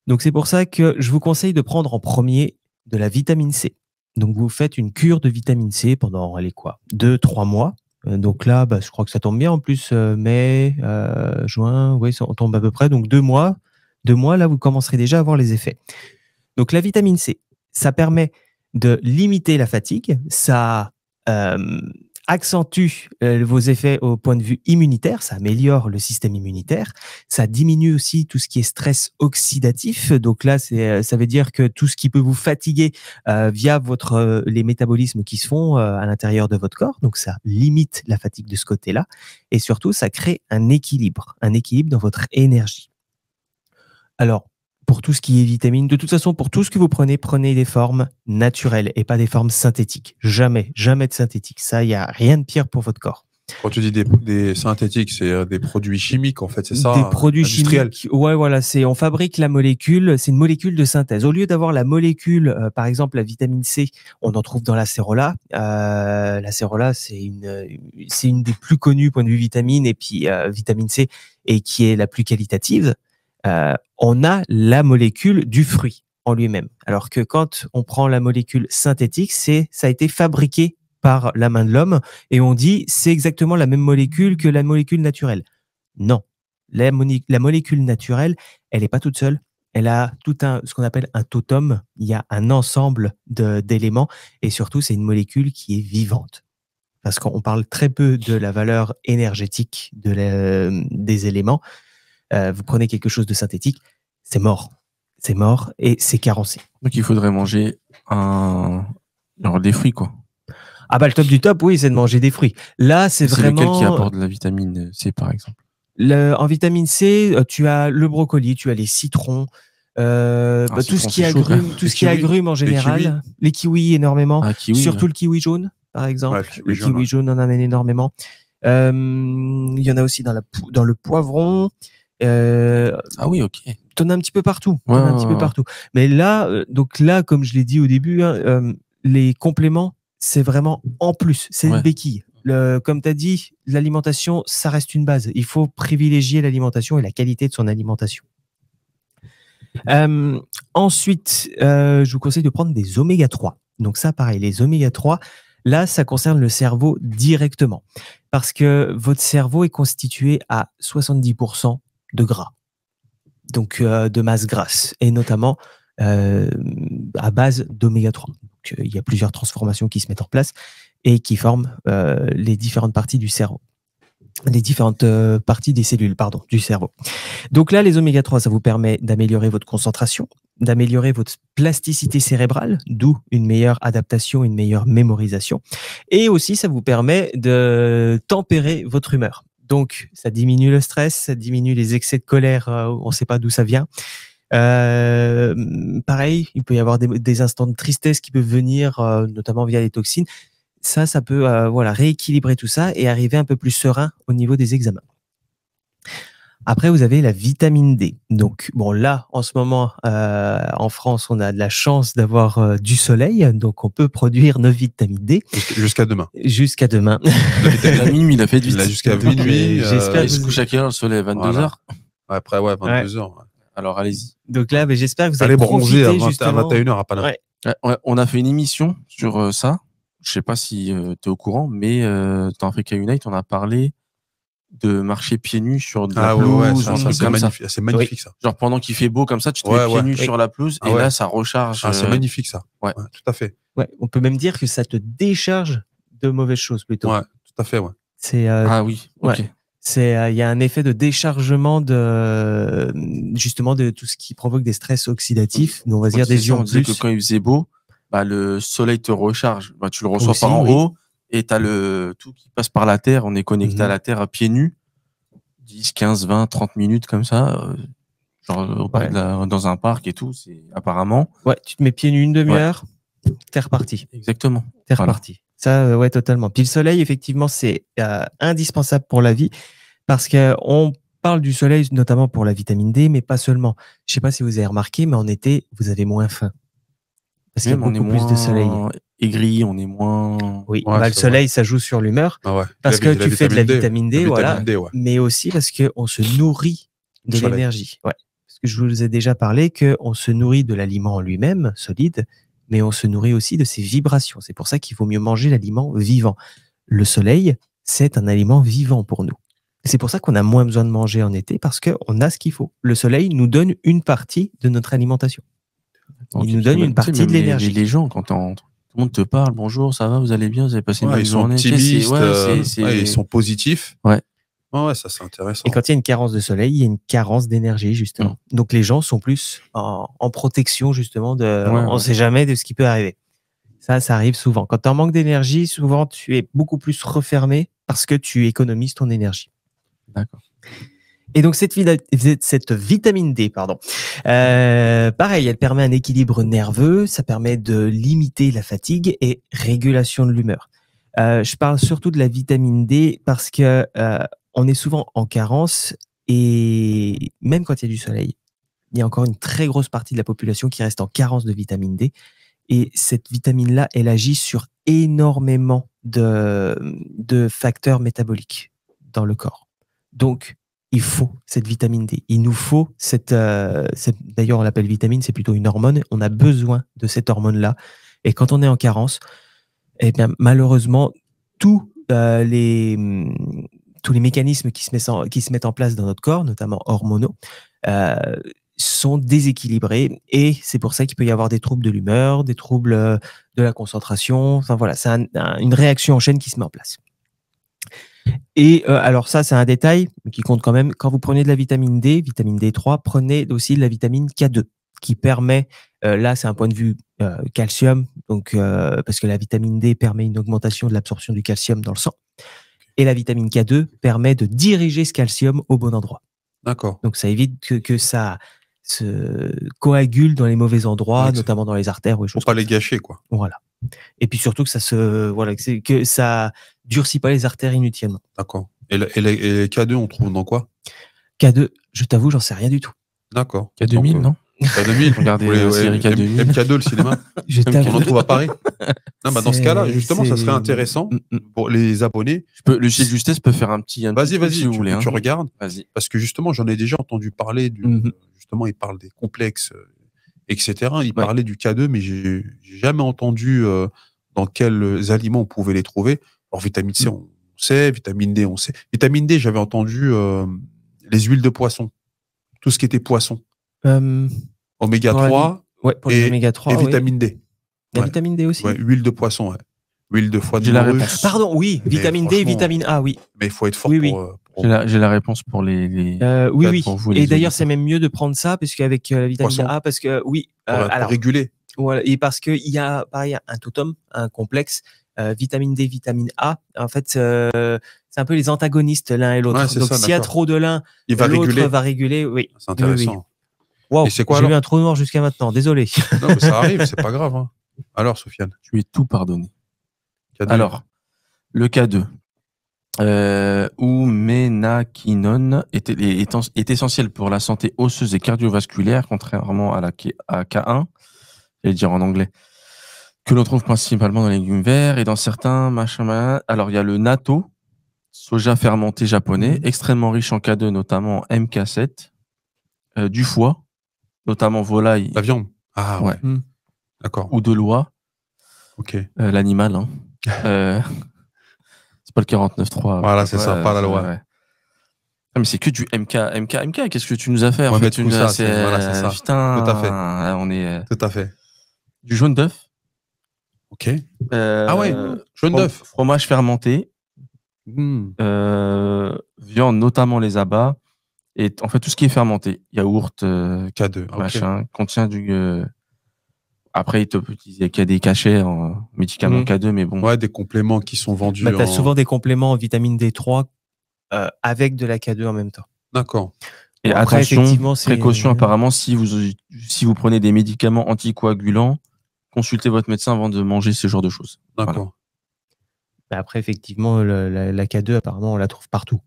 Donc, c'est pour ça que je vous conseille de prendre en premier de la vitamine C. Donc, vous faites une cure de vitamine C pendant, 2-3 mois. Donc là, je crois que ça tombe bien. En plus, mai, juin, oui, ça tombe à peu près. Donc 2 mois. 2 mois, là, vous commencerez déjà à avoir les effets. Donc la vitamine C, ça permet de limiter la fatigue. Ça accentue vos effets au point de vue immunitaire. Ça améliore le système immunitaire. Ça diminue aussi tout ce qui est stress oxydatif. Donc là, ça veut dire que tout ce qui peut vous fatiguer via les métabolismes qui se font à l'intérieur de votre corps. Donc ça limite la fatigue de ce côté-là. Et surtout, ça crée un équilibre dans votre énergie. Alors, pour tout ce qui est vitamines, de toute façon, pour tout ce que vous prenez des formes naturelles et pas des formes synthétiques. Jamais de synthétiques. Ça, il n'y a rien de pire pour votre corps. Quand tu dis des synthétiques, c'est des produits chimiques, en fait, c'est ça? Des produits chimiques. Ouais, voilà. On fabrique la molécule. C'est une molécule de synthèse. Au lieu d'avoir la molécule, par exemple, la vitamine C, on en trouve dans l'acérola. L'acérola, c'est une des plus connues point de vue vitamine et puis vitamine C et qui est la plus qualitative. On a la molécule du fruit en lui-même. Alors que quand on prend la molécule synthétique, ça a été fabriqué par la main de l'homme et on dit c'est exactement la même molécule que la molécule naturelle. Non, la molécule naturelle, elle n'est pas toute seule. Elle a ce qu'on appelle un totem. Il y a un ensemble d'éléments et surtout, c'est une molécule qui est vivante. Parce qu'on parle très peu de la valeur énergétique des éléments. Vous prenez quelque chose de synthétique, c'est mort. C'est mort et c'est carencé. Donc il faudrait manger des fruits, quoi. Ah le top du top, oui, c'est de manger des fruits. Là, c'est vraiment... lequel qui apporte de la vitamine C, par exemple? En vitamine C, tu as le brocoli, tu as les citrons, tout ce qui est agrumes en général. Les kiwis énormément. Surtout le kiwi jaune, par exemple. Ouais, le kiwi jaune en amène énormément. Il y en a aussi dans le poivron. Ah oui, ok. T'en as un petit peu partout. Partout. Mais là, comme je l'ai dit au début, les compléments, c'est vraiment en plus. C'est une béquille. Comme tu as dit, l'alimentation, ça reste une base. Il faut privilégier l'alimentation et la qualité de son alimentation. Ensuite, je vous conseille de prendre des oméga 3. Donc ça, pareil, les oméga 3, là, ça concerne le cerveau directement. Parce que votre cerveau est constitué à 70% de gras, donc de masse grasse, et notamment à base d'oméga 3. Donc, il y a plusieurs transformations qui se mettent en place et qui forment les différentes parties du cerveau. les différentes parties des cellules, pardon, du cerveau. Donc là, les oméga 3, ça vous permet d'améliorer votre concentration, d'améliorer votre plasticité cérébrale, d'où une meilleure adaptation, une meilleure mémorisation. Et aussi, ça vous permet de tempérer votre humeur. Donc, ça diminue le stress, ça diminue les excès de colère, on ne sait pas d'où ça vient. Pareil, il peut y avoir des instants de tristesse qui peuvent venir, notamment via les toxines. Ça peut rééquilibrer tout ça et arriver un peu plus serein au niveau des examens. Après, vous avez la vitamine D. Donc, bon, là, en ce moment, en France, on a de la chance d'avoir du soleil. Donc, on peut produire nos vitamines D. Jusqu'à demain. Jusqu'à demain. La mime, il a fait vite. Jusqu'à minuit. J'espère Il se couche à quelle heure le soleil? 22h. Après, 22h. Alors, allez-y. Donc là, j'espère que vous allez bronzer à justement... 21h à Panama. Ouais, on a fait une émission sur ça. Je sais pas si tu es au courant, mais dans Africa Unite, on a parlé de marcher pieds nus sur de la pelouse. C'est magnifique, ça. Genre pendant qu'il fait beau comme ça, tu te mets pieds nus sur la pelouse et là, ça recharge. C'est magnifique, ça. Ouais, tout à fait. Ouais, on peut même dire que ça te décharge de mauvaises choses plutôt. Ouais, tout à fait, ouais. Ah oui, ok. Il y a un effet de déchargement justement de tout ce qui provoque des stress oxydatifs, on va dire des ions. On disait que quand il faisait beau, le soleil te recharge. Tu le reçois par en haut et tu as tout qui passe par la terre. On est connecté à la terre à pieds nus. 10, 15, 20, 30 minutes comme ça. Dans un parc et tout. C'est apparemment. Ouais, tu te mets pieds nus une demi-heure, t'es reparti. Exactement. T'es reparti. Ça, ouais, totalement. Puis le soleil, effectivement, c'est indispensable pour la vie parce qu'on parle du soleil notamment pour la vitamine D, mais pas seulement. Je sais pas si vous avez remarqué, mais en été, vous avez moins faim. Parce qu'il y a beaucoup plus de soleil. Aigri, on est moins. Oui, le soleil, ça joue sur l'humeur. Parce que tu fais de la vitamine D, mais aussi parce qu'on se nourrit de l'énergie. Ouais. Parce que je vous ai déjà parlé qu'on se nourrit de l'aliment en lui-même, solide, mais on se nourrit aussi de ses vibrations. C'est pour ça qu'il vaut mieux manger l'aliment vivant. Le soleil, c'est un aliment vivant pour nous. C'est pour ça qu'on a moins besoin de manger en été parce qu'on a ce qu'il faut. Le soleil nous donne une partie de notre alimentation. Il nous donne une partie de l'énergie. Les gens, quand tout le monde te parle, bonjour, ça va, vous allez bien, vous avez passé une bonne journée. Ils sont optimistes, ils sont positifs. Ouais. Ouais, ça c'est intéressant. Et quand il y a une carence de soleil, il y a une carence d'énergie, justement. Donc les gens sont plus en protection, justement, on ne sait jamais de ce qui peut arriver. Ça arrive souvent. Quand tu en manques d'énergie, souvent tu es beaucoup plus refermé parce que tu économises ton énergie. D'accord. Et donc cette vitamine D, pareil, elle permet un équilibre nerveux, ça permet de limiter la fatigue et régulation de l'humeur. Je parle surtout de la vitamine D parce que on est souvent en carence et même quand il y a du soleil, il y a encore une très grosse partie de la population qui reste en carence de vitamine D. Et cette vitamine-là, elle agit sur énormément de facteurs métaboliques dans le corps. Donc, il faut cette vitamine D. Il nous faut d'ailleurs, on l'appelle vitamine, c'est plutôt une hormone. On a besoin de cette hormone-là. Et quand on est en carence, eh bien, malheureusement, tous les mécanismes qui se mettent en place dans notre corps, notamment hormonaux, sont déséquilibrés. Et c'est pour ça qu'il peut y avoir des troubles de l'humeur, des troubles de la concentration. Enfin voilà, c'est une réaction en chaîne qui se met en place. Et alors ça, c'est un détail qui compte quand même. Quand vous prenez de la vitamine D, vitamine D3, prenez aussi de la vitamine K2 qui permet, là c'est un point de vue calcium, donc parce que la vitamine D permet une augmentation de l'absorption du calcium dans le sang. Et la vitamine K2 permet de diriger ce calcium au bon endroit. D'accord. Donc ça évite que ça se coagule dans les mauvais endroits, notamment dans les artères. Pour pas les gâcher, quoi. Voilà. Et puis surtout que ça durcit pas les artères inutilement. D'accord. Et les K2, on trouve dans quoi? K2, je t'avoue, j'en sais rien du tout. D'accord. K2000, non? K2000, regardez la série K2000. MK2, le cinéma. On le retrouve à Paris. Non, dans ce cas-là, justement, ça serait intéressant pour les abonnés. Le chef Justesse peut faire un petit. Vas-y, si vous voulez. Tu regardes. Vas-y. Parce que justement, j'en ai déjà entendu parler. Justement, il parle des complexes, etc. Il parlait du K2, mais j'ai jamais entendu dans quels aliments on pouvait les trouver. Alors, vitamine C, on sait. Vitamine D, on sait. Vitamine D, j'avais entendu les huiles de poisson. Tout ce qui était poisson. Oméga 3 pour les oméga 3, et vitamine D. La vitamine D aussi. Huile de poisson, Huile de foie de J'ai la morue. réponse. Pardon, oui, Mais vitamine D, franchement, vitamine A, oui. Mais il faut être fort Oui, oui. J'ai la réponse pour les Oui, oui. pour vous, Et les d'ailleurs, auditeurs. c'est même mieux de prendre ça, puisqu'avec la vitamine Poisson. A, parce que oui, pour alors, réguler. voilà, et parce qu'il y a, pareil, un totem, un complexe, vitamine D, vitamine A. En fait, c'est un peu les antagonistes l'un et l'autre. Ouais, c'est Donc, ça, s'il y a d'accord. trop de l'un, Il va l'autre réguler. va réguler. Oui. C'est intéressant. Wow, Et c'est quoi j'ai eu alors un trou noir jusqu'à maintenant. Désolé. Non, mais ça arrive, c'est pas grave. Hein. Alors, Sofiane, Je lui ai tout pardonné. K2. Alors, le K2. Oumenaquinone est essentiel pour la santé osseuse et cardiovasculaire, contrairement à K1, je vais dire en anglais, que l'on trouve principalement dans les légumes verts et dans certains machins. Alors, il y a le natto, soja fermenté japonais, extrêmement riche en K2, notamment en MK7, du foie, notamment volaille. La viande. Ah ouais. Mm. D'accord. Ou de l'oie, Ok. l'animal. Hein. C'est pas le 49.3. Voilà, c'est ça, pas la loi. Ouais. Non, mais c'est que du MK. Qu'est-ce que tu nous as fait? Ouais, En fait, mais tu tout nous ça, as, voilà, c'est ça. Putain, Tout à fait. on est Tout à fait. du jaune d'œuf. Ok. Ah ouais, jaune d'œuf. Fromage fermenté, viande, notamment les abats, et en fait tout ce qui est fermenté, yaourt, K2. Ok. machin, contient du. Après, il y a des cachets en médicaments K2, mais bon. Ouais, des compléments qui sont vendus. Bah, t'as souvent des compléments en vitamine D3 avec de la K2 en même temps. D'accord. Et Bon, après, attention, effectivement, précaution apparemment, si vous prenez des médicaments anticoagulants, consultez votre médecin avant de manger ce genre de choses. D'accord. Voilà. Bah, après, effectivement, la K2, apparemment, on la trouve partout.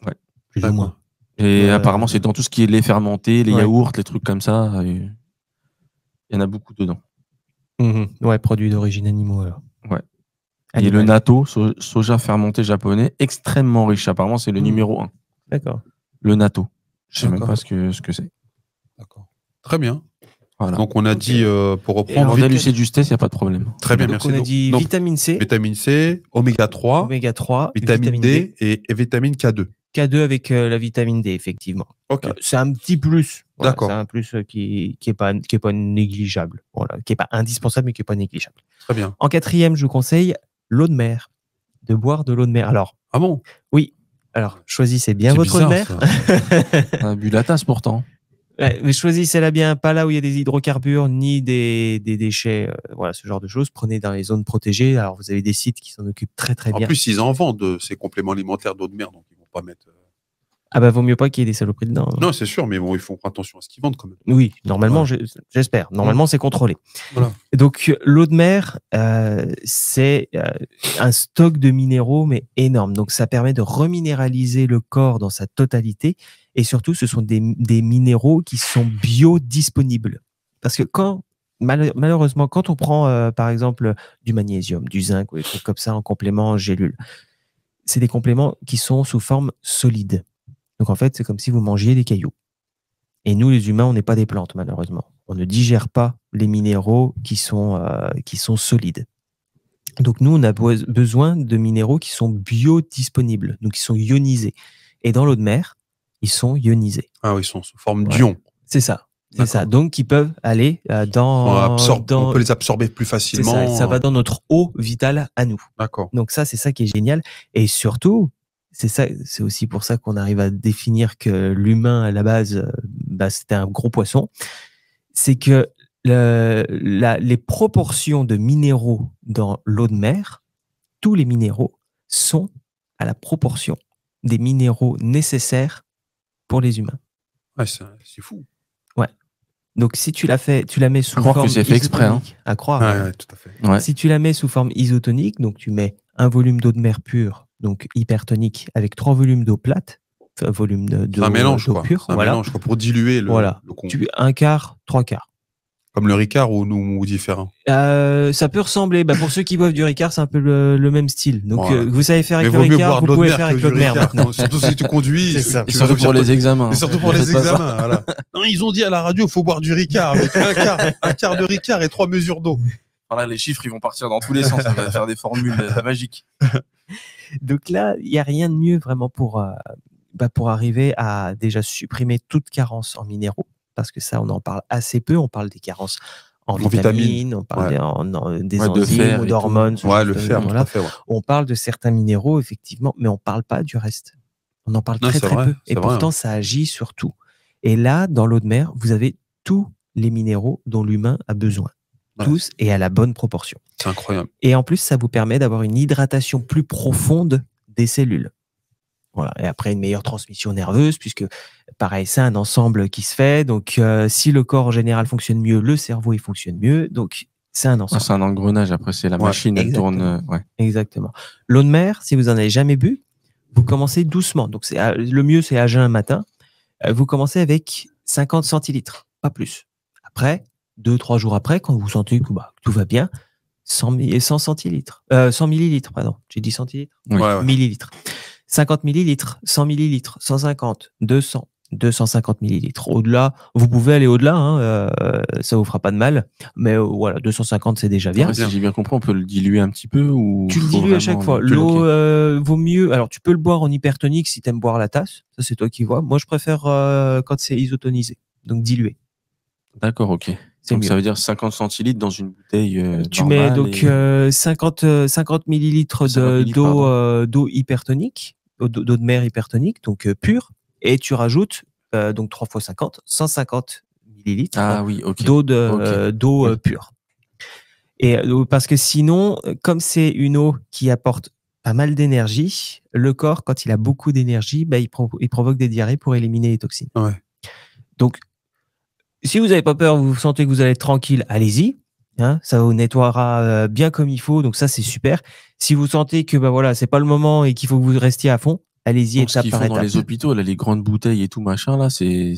Ouais. Plus ou moins. Et apparemment, c'est dans tout ce qui est lait fermenté, les yaourts, les trucs comme ça. Il y en a beaucoup dedans. Ouais, produits d'origine animaux. Alors. Ouais. Et le natto, soja fermenté japonais, extrêmement riche. Apparemment, c'est le numéro 1. D'accord. Le natto. Je sais même pas ce que c'est. D'accord. Très bien. Voilà. Donc, on a dit, pour reprendre. Vendée Lucé Justesse, il n'y a pas de problème. Très bien, donc, merci. on a dit donc, vitamine C. Vitamine C, oméga 3, vitamine D et vitamine K2. K2 avec la vitamine D, effectivement. Ok. C'est un petit plus. Voilà, D'accord. C'est un plus qui est pas négligeable. Voilà, qui est pas indispensable, mais qui est pas négligeable. Très bien. En quatrième, je vous conseille l'eau de mer. De boire de l'eau de mer. Alors. Ah bon? Oui. Alors, choisissez bien votre eau de mer. On a bu la tasse pourtant. Ouais, mais choisissez-la bien, pas là où il y a des hydrocarbures ni des déchets, voilà, ce genre de choses. Prenez dans les zones protégées. Alors, vous avez des sites qui s'en occupent très bien. En plus, ils en vendent ces compléments alimentaires d'eau de mer, donc ils vont pas mettre. Ah bah, vaut mieux pas qu'il y ait des saloperies dedans. Non, c'est sûr, mais bon, ils font attention à ce qu'ils vendent quand même. Oui, normalement, j'espère. Normalement, c'est contrôlé. Voilà. Donc, l'eau de mer, c'est un stock de minéraux, mais énorme. Donc, ça permet de reminéraliser le corps dans sa totalité. Et surtout, ce sont des minéraux qui sont biodisponibles. Parce que malheureusement, quand on prend, par exemple, du magnésium, du zinc ou des trucs comme ça en complément en gélule, c'est des compléments qui sont sous forme solide. Donc, en fait, c'est comme si vous mangiez des cailloux. Et nous, les humains, on n'est pas des plantes, malheureusement. On ne digère pas les minéraux qui sont solides. Donc, nous, on a besoin de minéraux qui sont biodisponibles, donc qui sont ionisés. Et dans l'eau de mer, ils sont ionisés. Ah oui, ils sont sous forme d'ion. C'est ça. C'est ça. Donc, qui peuvent aller on peut les absorber plus facilement. Ça va dans notre eau vitale à nous. D'accord. Donc, ça, c'est ça qui est génial. Et surtout, c'est aussi pour ça qu'on arrive à définir que l'humain, à la base, c'était un gros poisson. C'est que les proportions de minéraux dans l'eau de mer, tous les minéraux sont à la proportion des minéraux nécessaires pour les humains. Ouais, c'est fou. Ouais. Donc, si tu la mets sous forme que c'est fait exprès, hein. À croire. Ouais, tout à fait. Ouais. Si tu la mets sous forme isotonique, donc tu mets un volume d'eau de mer pure, donc hypertonique, avec 3 volumes d'eau plate, volume d'eau un mélange, d'eau pure. Un mélange pour diluer le tu un quart, 3 quarts. Comme le Ricard ou différent? Ça peut ressembler. Pour ceux qui boivent du Ricard, c'est un peu le même style. Donc, vous savez faire avec le Ricard, vous pouvez faire avec l'eau de mer maintenant. Surtout si tu conduis. C'est ça. Et surtout pour les examens. Et surtout pour les examens. Voilà. Non, ils ont dit à la radio, il faut boire du Ricard avec un quart de Ricard et 3 mesures d'eau. Voilà, les chiffres, ils vont partir dans tous les sens. On va faire des formules magiques. Donc là, il n'y a rien de mieux vraiment pour arriver à déjà supprimer toute carence en minéraux. Parce que ça, on en parle assez peu. On parle des carences En vitamines. vitamines, on parle des enzymes ou d'hormones. Le fer, voilà. On parle de certains minéraux, effectivement, mais on ne parle pas du reste. On en parle très peu. Et pourtant, ça agit sur tout. Et là, dans l'eau de mer, vous avez tous les minéraux dont l'humain a besoin. Tous et à la bonne proportion. C'est incroyable. Et en plus, ça vous permet d'avoir une hydratation plus profonde des cellules. Voilà. Et après, une meilleure transmission nerveuse, puisque, pareil, c'est un ensemble qui se fait. Donc, si le corps en général fonctionne mieux, le cerveau, il fonctionne mieux. Donc, c'est un ensemble. C'est un engrenage. Après, c'est la machine, elle tourne. Exactement. L'eau de mer, si vous n'en avez jamais bu, vous commencez doucement. Donc, le mieux, c'est à jeun un matin. Vous commencez avec 50 centilitres, pas plus. Après, 2-3 jours après, quand vous sentez que tout va bien, 100 centilitres. 100 millilitres, pardon. J'ai dit centilitres ? Millilitres. 50 millilitres, 100 millilitres, 150, 200, 250 millilitres. Au-delà, vous pouvez aller au-delà, ça vous fera pas de mal. Mais voilà, 250, c'est déjà bien. Si j'ai bien compris, on peut le diluer un petit peu ou tu le dilues à chaque fois. L'eau vaut mieux. Alors, tu peux le boire en hypertonique si tu aimes boire la tasse. Ça, c'est toi qui vois. Moi, je préfère quand c'est isotonisé, donc dilué. D'accord, ok. Donc, ça veut dire 50 centilitres dans une bouteille tu mets donc 50 millilitres d'eau hypertonique, d'eau de mer hypertonique, donc pure, et tu rajoutes donc 3 fois 50, 150 millilitres d'eau pure. Et parce que sinon, comme c'est une eau qui apporte pas mal d'énergie, le corps, quand il a beaucoup d'énergie, il provoque des diarrhées pour éliminer les toxines. Donc, si vous n'avez pas peur, vous sentez que vous allez être tranquille, allez-y. Ça vous nettoiera bien comme il faut, donc ça c'est super. Si vous sentez que c'est pas le moment et qu'il faut que vous restiez à fond, allez-y étape par étape. Ce qu'ils font dans les hôpitaux, là, les grandes bouteilles et tout machin, là, c'est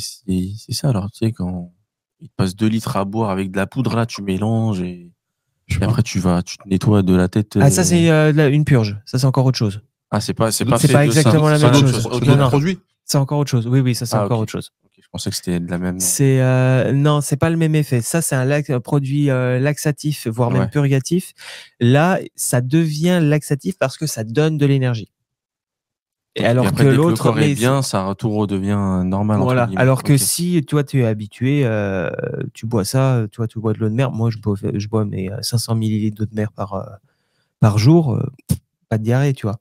ça. Alors, tu sais, quand ils te passent 2 litres à boire avec de la poudre, là, tu mélanges et après tu te nettoies de la tête. Ah, ça c'est une purge. Ça c'est encore autre chose. Ah, c'est pas exactement la même chose. Produit. C'est encore autre chose. Oui, ça c'est encore autre chose. Je pensais que c'était de la même. Non, c'est pas le même effet. Ça, c'est un produit laxatif, voire même purgatif. Là, ça devient laxatif parce que ça donne de l'énergie. Et alors après, que l'autre, le corps est bien, ça tout redevient normal. Voilà. Alors que si toi tu es habitué, tu bois ça, tu bois de l'eau de mer. Moi, je bois mes 500 millilitres d'eau de mer par jour, pas de diarrhée, tu vois.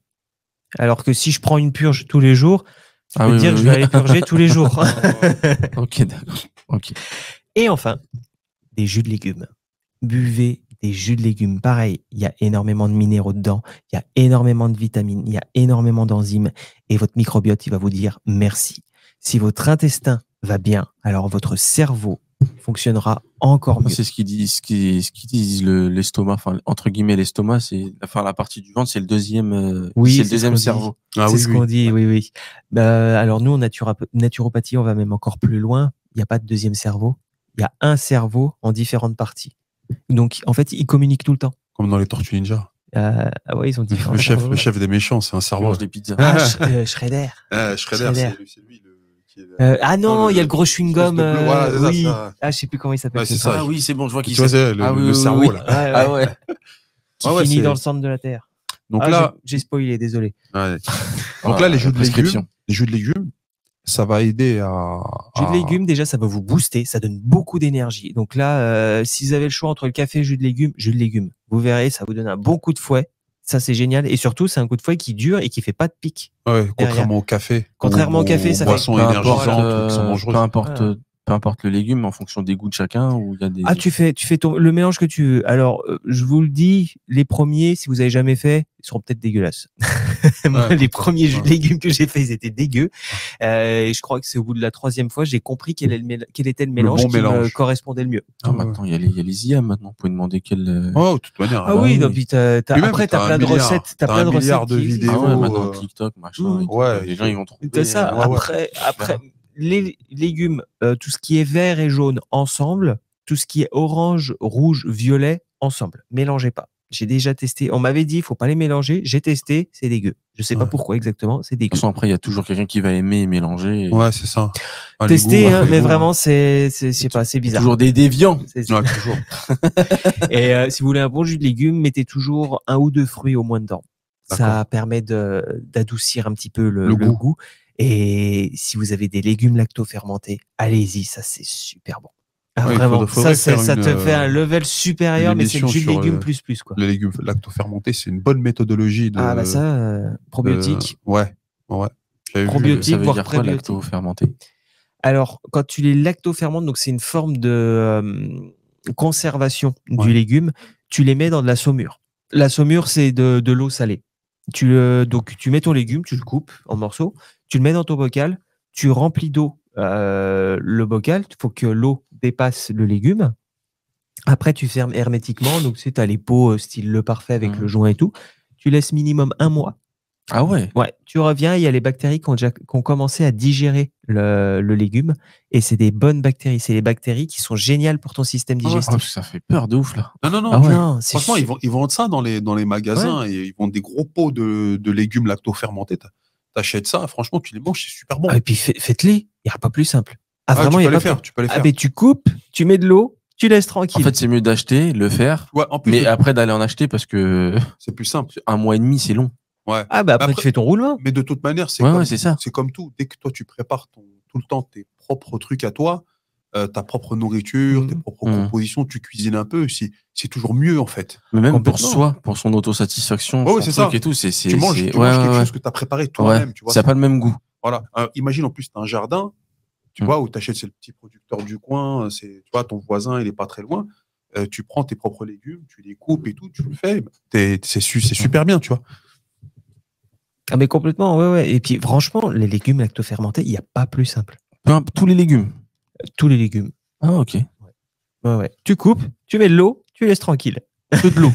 Alors que si je prends une purge tous les jours, je peux dire que je vais aller purger tous les jours. Ok, d'accord. Okay. Et enfin, des jus de légumes. Buvez des jus de légumes. Pareil, il y a énormément de minéraux dedans, il y a énormément de vitamines, il y a énormément d'enzymes. Et votre microbiote, il va vous dire merci. Si votre intestin va bien, alors votre cerveau fonctionnera encore mieux. C'est ce qu'ils disent l'estomac, enfin, entre guillemets, l'estomac, c'est la partie du ventre, c'est le deuxième, c'est le deuxième cerveau. C'est ce qu'on dit, oui. Alors nous, en naturopathie, on va même encore plus loin. Il n'y a pas de deuxième cerveau. Il y a un cerveau en différentes parties. Donc, en fait, ils communiquent tout le temps. Comme dans les Tortues Ninja. Ils ont différents le chef des méchants, c'est un cerveau. Il mange des pizzas. Shredder. Shredder, c'est lui. Non, il y a le gros chewing-gum. Oui. Je sais plus comment il s'appelle. C'est ça. Ah oui, c'est bon, je vois qui c'est. Le cerveau, là. Ah ouais. Qui finit dans le centre de la Terre. Donc là, j'ai spoilé, désolé. Donc là, les jus de légumes, ça va aider à. Jus de légumes, déjà, ça va vous booster, ça donne beaucoup d'énergie. Donc là, si vous avez le choix entre le café et jus de légumes, vous verrez, ça vous donne un bon coup de fouet. Ça, c'est génial. Et surtout, c'est un coup de fouet qui dure et qui fait pas de pic. Ouais, contrairement au café. Contrairement au café, ça fait boissons énergisantes qui sont dangereuses. Peu importe le légume, en fonction des goûts de chacun, ou il y a des. Tu fais le mélange que tu veux. Alors, je vous le dis, les premiers, si vous avez jamais fait, ils seront peut-être dégueulasses. Moi, les premiers jus de légumes que j'ai fait, ils étaient dégueux. Et je crois que c'est au bout de la 3e fois, j'ai compris quel était le mélange qui me correspondait le mieux. Maintenant, il y a les IA, maintenant. Vous pouvez demander quel. Oh, de toute manière. Oui, donc, après, t'as plein de recettes. T'as plein de recettes de vidéos. Maintenant, TikTok, machin. Les gens, ils vont trouver. C'est ça. Après. Les légumes, tout ce qui est vert et jaune ensemble, tout ce qui est orange, rouge, violet ensemble. Mélangez pas. J'ai déjà testé. On m'avait dit, il faut pas les mélanger. J'ai testé, c'est dégueu. Je sais pas pourquoi exactement, c'est dégueu. De toute façon, après, il y a toujours quelqu'un qui va aimer mélanger. Ouais, c'est ça. Tester, mais vraiment, c'est bizarre. Toujours des déviants. Toujours. Et si vous voulez un bon jus de légumes, mettez toujours 1 ou 2 fruits au moins dedans. Ça permet d'adoucir un petit peu le goût. Et si vous avez des légumes lacto-fermentés, allez-y, ça c'est super bon. Ah, Ouais, vraiment, faudrait ça faire te fait un level supérieur, mais c'est le jus de sur, légumes plus, quoi. les légumes lacto-fermentés, c'est une bonne méthodologie Ah, bah ça, probiotique, ouais. J'avais vu. Probiotique, Ça veut voire dire quoi, prébiotique. lacto-fermenté? Alors, quand tu les lacto-fermentes, donc c'est une forme de conservation du Ouais. légume, tu les mets dans de la saumure. La saumure, c'est de l'eau salée. Donc, tu mets ton légume, tu le coupes en morceaux, tu le mets dans ton bocal, tu remplis d'eau le bocal, il faut que l'eau dépasse le légume. Après, tu fermes hermétiquement, donc tu as les pots style le parfait avec le joint et tout. Tu laisses minimum 1 mois. Ah ouais? Ouais, tu reviens, il y a les bactéries qui ont commencé à digérer le légume, et c'est des bonnes bactéries. C'est les bactéries qui sont géniales pour ton système Ah, digestif. ça fait peur de ouf, là. Non. Ah ouais. Non, c'est Franchement, ils vendent ça dans les magasins et ils vendent des gros pots de légumes lacto-fermentés. T'achètes ça, franchement, tu les manges, c'est super bon. Ah, et puis faites-les, il n'y a pas plus simple. Ah, Ah, vraiment, tu il y peux a les pas faire, tu peux les Ah, faire. mais tu coupes, tu mets de l'eau, tu laisses tranquille. En fait, c'est mieux d'acheter, le faire, Ouais, en plus, mais après d'aller en acheter parce que c'est plus simple. 1 mois et demi, c'est long. Ouais. Ah, bah après, tu fais ton roulement. Mais de toute manière, c'est Ouais, c'est ça. c'est comme tout. Dès que toi, tu prépares tout le temps tes propres trucs à toi, ta propre nourriture, tes propres compositions, tu cuisines un peu, c'est toujours mieux, en fait. Mais même pour Complètement. soi, pour son autosatisfaction, Ouais, son c'est truc ça. et tout, Tu manges quelque chose que tu as préparé toi-même. Tu vois, ça n'a pas le même goût. Voilà. Imagine, en plus, tu as un jardin, tu vois, où tu achètes, c'est le petit producteur du coin, tu vois, ton voisin, il est pas très loin. Tu prends tes propres légumes, tu les coupes et tout, tu le fais. C'est super bien, tu vois. Ah, mais complètement, ouais. Et puis, franchement, les légumes lacto-fermentés, il n'y a pas plus simple. Tous les légumes. Tous les légumes. Ah, ok. Ouais. Tu coupes, tu mets de l'eau, tu laisses tranquille. Que de l'eau.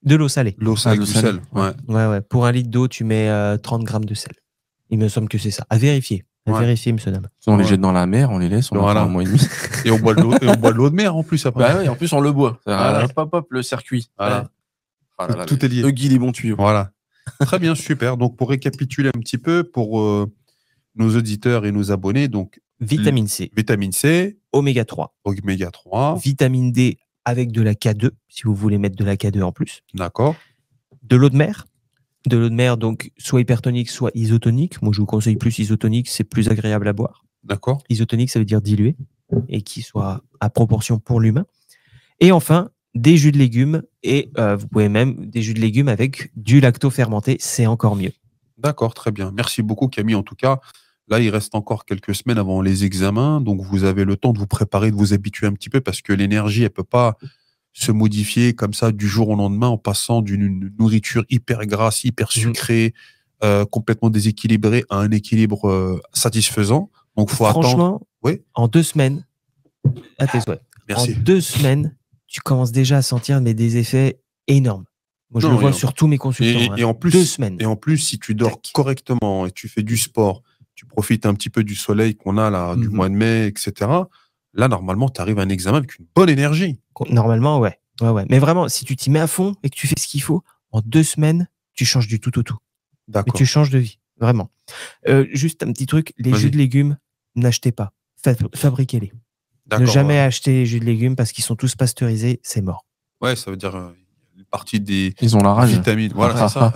De l'eau salée. L'eau Ah, avec l'eau du salée. sel. Ouais. Ouais. Pour 1 litre d'eau, tu mets 30 grammes de sel. Il me semble que c'est ça. À vérifier. Vérifier, monsieur dame. On les jette dans la mer, on les laisse, on attend 1 mois et demi. Et on boit de l'eau de mer en plus après. Bah ouais, en plus, on le boit. Voilà. Hop, le circuit. Voilà. Ah là là, Tout est lié. Guy, les bons tuyaux. Voilà. Très bien, super. Donc, pour récapituler un petit peu pour nos auditeurs et nos abonnés, donc Vitamine C, vitamine C, oméga 3, oméga 3, vitamine D avec de la K2, si vous voulez mettre de la K2 en plus. d'accord. De l'eau de mer. De l'eau de mer, donc soit hypertonique, soit isotonique. Moi, je vous conseille plus isotonique, c'est plus agréable à boire. D'accord. Isotonique, ça veut dire dilué et qui soit à proportion pour l'humain. Et enfin, des jus de légumes. Et vous pouvez même des jus de légumes avec du lacto-fermenté, c'est encore mieux. D'accord, très bien. Merci beaucoup, Camille. En tout cas, là, il reste encore quelques semaines avant les examens. Donc, vous avez le temps de vous préparer, de vous habituer un petit peu parce que l'énergie, elle peut pas se modifier comme ça du jour au lendemain en passant d'une nourriture hyper grasse, hyper sucrée, complètement déséquilibrée à un équilibre satisfaisant. Donc, faut attendre. Franchement, Oui. en 2 semaines, à tes souhaits. Merci. En 2 semaines, tu commences déjà à sentir des effets énormes. Moi, je le vois sur tous mes consultants. Et en plus, 2 semaines. Et en plus, si tu dors correctement et tu fais du sport, tu profites un petit peu du soleil qu'on a là, du mois de mai, etc. Là, normalement, tu arrives à un examen avec une bonne énergie. Normalement, ouais. Mais vraiment, si tu t'y mets à fond et que tu fais ce qu'il faut, en 2 semaines, tu changes du tout au tout. D'accord. Mais tu changes de vie, vraiment. Juste un petit truc, les jus de légumes, n'achetez pas. Fabriquez-les. Ne jamais acheter les jus de légumes parce qu'ils sont tous pasteurisés, c'est mort. Ouais, ça veut dire une partie des Ils ont la rage. vitamines. Voilà, c'est ça.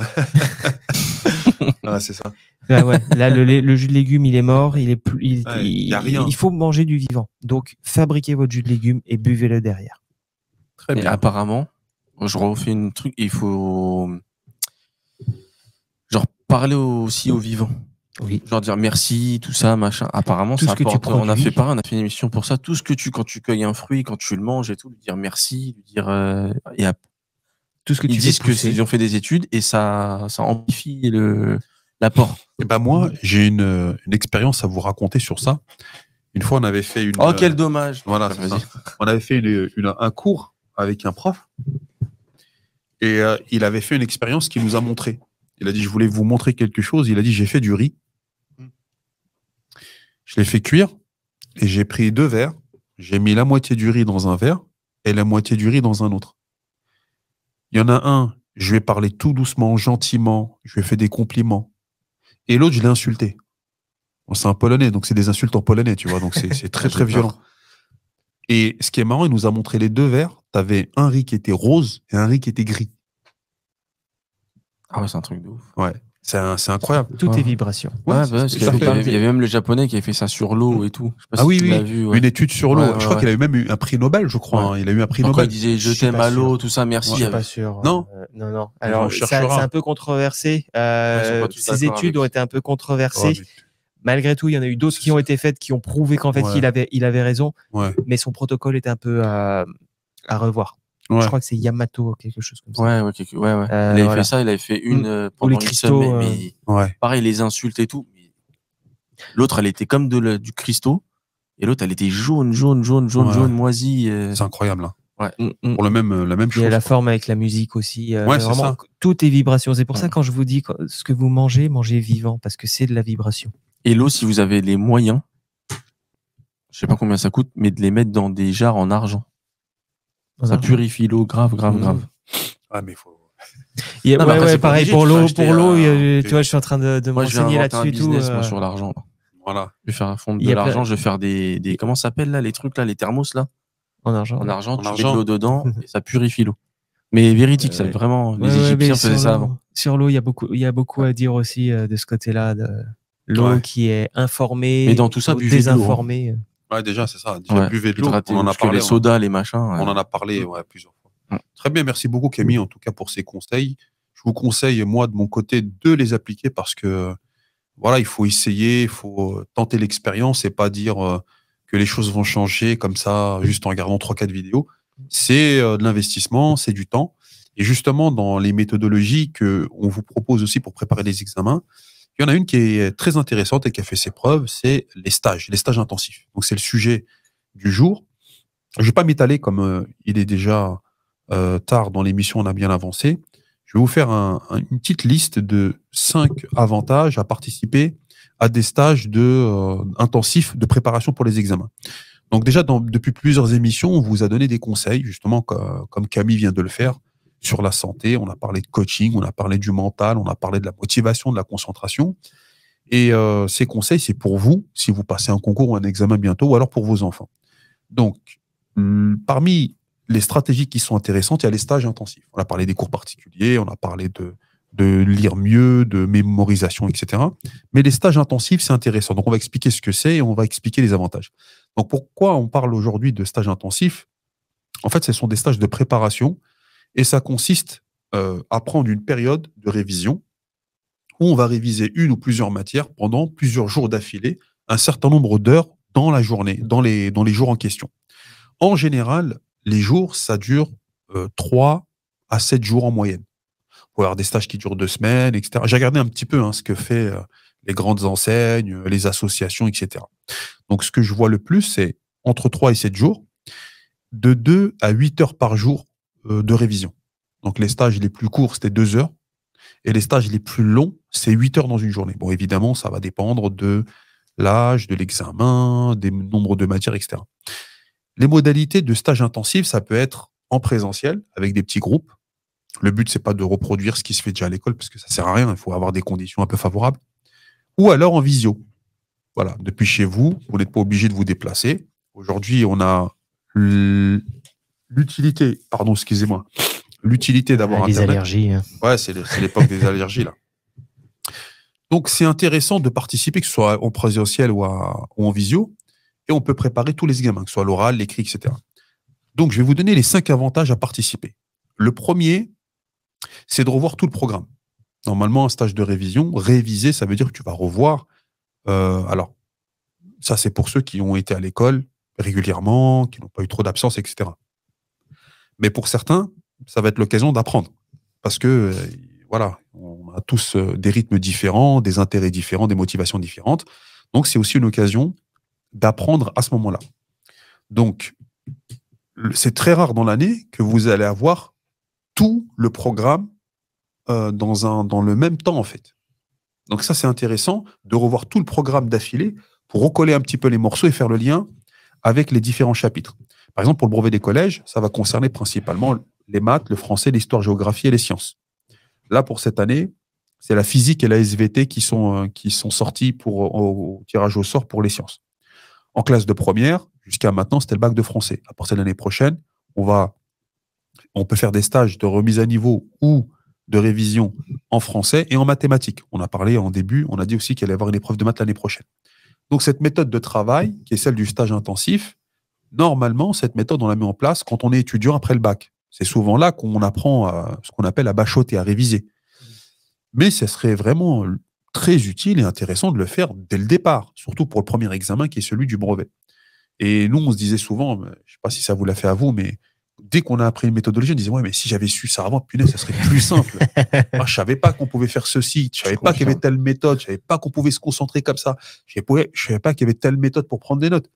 Voilà, c'est ça. Ouais. Là, le jus de légumes, il est mort. Il y a rien. Il faut manger du vivant. Donc, fabriquez votre jus de légumes et buvez-le derrière. Très bien. Apparemment, je refais un truc, il faut genre parler aussi aux vivants. Oui. Genre dire merci, tout ça, machin. Apparemment, tout ça ce que tu apporte. produis. On a fait une émission pour ça. Tout ce que quand tu cueilles un fruit, quand tu le manges et tout, lui dire merci, lui dire tout ce que ils tu disent qu'ils ont fait des études et ça amplifie l'apport. Et ben moi, j'ai une expérience à vous raconter sur ça. Une fois, on avait fait une. Oh, quel dommage. Voilà, c'est ça. On avait fait un cours avec un prof et il avait fait une expérience qu'il nous a montré. Il a dit, je voulais vous montrer quelque chose. Il a dit, j'ai fait du riz. Je l'ai fait cuire et j'ai pris 2 verres. J'ai mis la moitié du riz dans un verre et la moitié du riz dans un autre. Il y en a un, je lui ai parlé tout doucement, gentiment. Je lui ai fait des compliments. Et l'autre, je l'ai insulté. Bon, c'est un Polonais, donc c'est des insultes en polonais, tu vois. Donc c'est très, très violent. Et ce qui est marrant, il nous a montré les 2 verres. Tu avais un riz qui était rose et un riz qui était gris. Ah ouais, c'est un truc de ouf. Ouais. C'est incroyable. Tout est vibration. Ouais, parce qu'il y avait même le japonais qui avait fait ça sur l'eau et tout. Je sais pas si tu l'as vu, une étude sur l'eau. Je crois qu'il a eu même un prix Nobel, je crois. Hein. Il a eu un prix Nobel. Il disait je t'aime à l'eau, tout ça, merci. Je suis pas sûr. Non. Non. Alors, c'est un peu controversé. Ces études ont été un peu controversées. Malgré tout, il y en a eu d'autres qui ont été faites, qui ont prouvé qu'en fait, il avait raison. Mais son protocole était un peu à revoir. Je crois que c'est Yamato, quelque chose comme ça. Ouais. Il avait fait ça, il avait fait une pendant une semaine. Mais pareil, les insultes et tout. L'autre, elle était comme du cristaux. Et l'autre, elle était jaune, moisie. C'est incroyable. Hein. Pour la même chose. Il y a la forme avec la musique aussi. Vraiment, ça. Tout est vibration. C'est pour ça, quand je vous dis ce que vous mangez vivant, parce que c'est de la vibration. Et l'eau, si vous avez les moyens, je sais pas combien ça coûte, mais de les mettre dans des jarres en argent. Ça purifie l'eau, grave. Ah, mais il faut. Pareil pour l'eau. Tu vois, je suis en train de me renseigner là-dessus. Moi, sur l'argent. Voilà. Je vais faire fondre de l'argent. Je vais faire des comment ça s'appelle là, les trucs là, les thermos là. En argent. Tu mets de l'eau dedans et ça purifie l'eau. Mais véridique, ça vraiment. Les Égyptiens faisaient ça avant. Sur l'eau, il y a beaucoup à dire aussi de ce côté-là. L'eau qui est informée. Mais dans tout ça, buvez désinformée. De l'eau. Ouais, déjà, c'est ça. Déjà, buvez de l'eau. On en a parlé. Les sodas, les machins. On en a parlé plusieurs fois. Très bien, merci beaucoup Camille, en tout cas pour ces conseils. Je vous conseille, moi, de mon côté, de les appliquer parce que, voilà, il faut essayer, il faut tenter l'expérience et pas dire que les choses vont changer comme ça, juste en regardant 3-4 vidéos. C'est de l'investissement, c'est du temps. Et justement, dans les méthodologies qu'on vous propose aussi pour préparer les examens, il y en a une qui est très intéressante et qui a fait ses preuves, c'est les stages intensifs. Donc, c'est le sujet du jour. Je ne vais pas m'étaler comme il est déjà tard dans l'émission, on a bien avancé. Je vais vous faire une petite liste de 5 avantages à participer à des stages intensifs de préparation pour les examens. Donc déjà, depuis plusieurs émissions, on vous a donné des conseils, justement, comme Camille vient de le faire, sur la santé. On a parlé de coaching, on a parlé du mental, on a parlé de la motivation, de la concentration. Et ces conseils, c'est pour vous, si vous passez un concours ou un examen bientôt, ou alors pour vos enfants. Donc, parmi les stratégies qui sont intéressantes, il y a les stages intensifs. On a parlé des cours particuliers, on a parlé de lire mieux, de mémorisation, etc. Mais les stages intensifs, c'est intéressant. Donc, on va expliquer ce que c'est et on va expliquer les avantages. Donc, pourquoi on parle aujourd'hui de stages intensifs? En fait, ce sont des stages de préparation et ça consiste à prendre une période de révision où on va réviser une ou plusieurs matières pendant plusieurs jours d'affilée, un certain nombre d'heures dans la journée, dans les jours en question. En général, les jours, ça dure 3 à 7 jours en moyenne. Il peut y avoir des stages qui durent 2 semaines, etc. J'ai regardé un petit peu ce que fait les grandes enseignes, les associations, etc. Donc, ce que je vois le plus, c'est entre 3 et 7 jours, de 2 à 8 heures par jour de révision. Donc, les stages les plus courts, c'était 2 heures. Et les stages les plus longs, c'est 8 heures dans une journée. Bon, évidemment, ça va dépendre de l'âge, de l'examen, des nombres de matières, etc. Les modalités de stage intensif, ça peut être en présentiel, avec des petits groupes. Le but, c'est pas de reproduire ce qui se fait déjà à l'école, parce que ça sert à rien, il faut avoir des conditions un peu favorables. Ou alors en visio. Voilà, depuis chez vous, vous n'êtes pas obligé de vous déplacer. Aujourd'hui, on a l'utilité d'avoir les Internet. Allergies. Ouais, c'est l'époque des allergies, là. Donc, c'est intéressant de participer, que ce soit en présentiel ou en visio, et on peut préparer tous les examens, que ce soit l'oral, l'écrit, etc. Donc, je vais vous donner les 5 avantages à participer. Le premier, c'est de revoir tout le programme. Normalement, un stage de révision, réviser, ça veut dire que tu vas revoir. Alors, ça, c'est pour ceux qui ont été à l'école régulièrement, qui n'ont pas eu trop d'absence, etc. Mais pour certains, ça va être l'occasion d'apprendre. Parce que, voilà, on a tous des rythmes différents, des intérêts différents, des motivations différentes. Donc, c'est aussi une occasion d'apprendre à ce moment-là. Donc, c'est très rare dans l'année que vous allez avoir tout le programme dans le même temps, en fait. Donc ça, c'est intéressant de revoir tout le programme d'affilée pour recoller un petit peu les morceaux et faire le lien avec les différents chapitres. Par exemple, pour le brevet des collèges, ça va concerner principalement les maths, le français, l'histoire, géographie et les sciences. Là, pour cette année, c'est la physique et la SVT qui sont sortis au tirage au sort pour les sciences. En classe de première, jusqu'à maintenant, c'était le bac de français. À partir de l'année prochaine, on peut faire des stages de remise à niveau ou de révision en français et en mathématiques. On a parlé en début, on a dit aussi qu'il allait y avoir une épreuve de maths l'année prochaine. Donc, cette méthode de travail, qui est celle du stage intensif, normalement, cette méthode, on la met en place quand on est étudiant après le bac. C'est souvent là qu'on apprend ce qu'on appelle à bachoter, à réviser. Mais ce serait vraiment très utile et intéressant de le faire dès le départ, surtout pour le premier examen qui est celui du brevet. Et nous, on se disait souvent, je ne sais pas si ça vous l'a fait à vous, mais dès qu'on a appris une méthodologie, on disait, ouais, mais si j'avais su ça avant, punaise, ça serait plus simple. Je ne savais pas qu'on pouvait faire ceci, je ne savais pas qu'il y avait telle méthode, je ne savais pas qu'on pouvait se concentrer comme ça, je ne savais pas qu'il y avait telle méthode pour prendre des notes.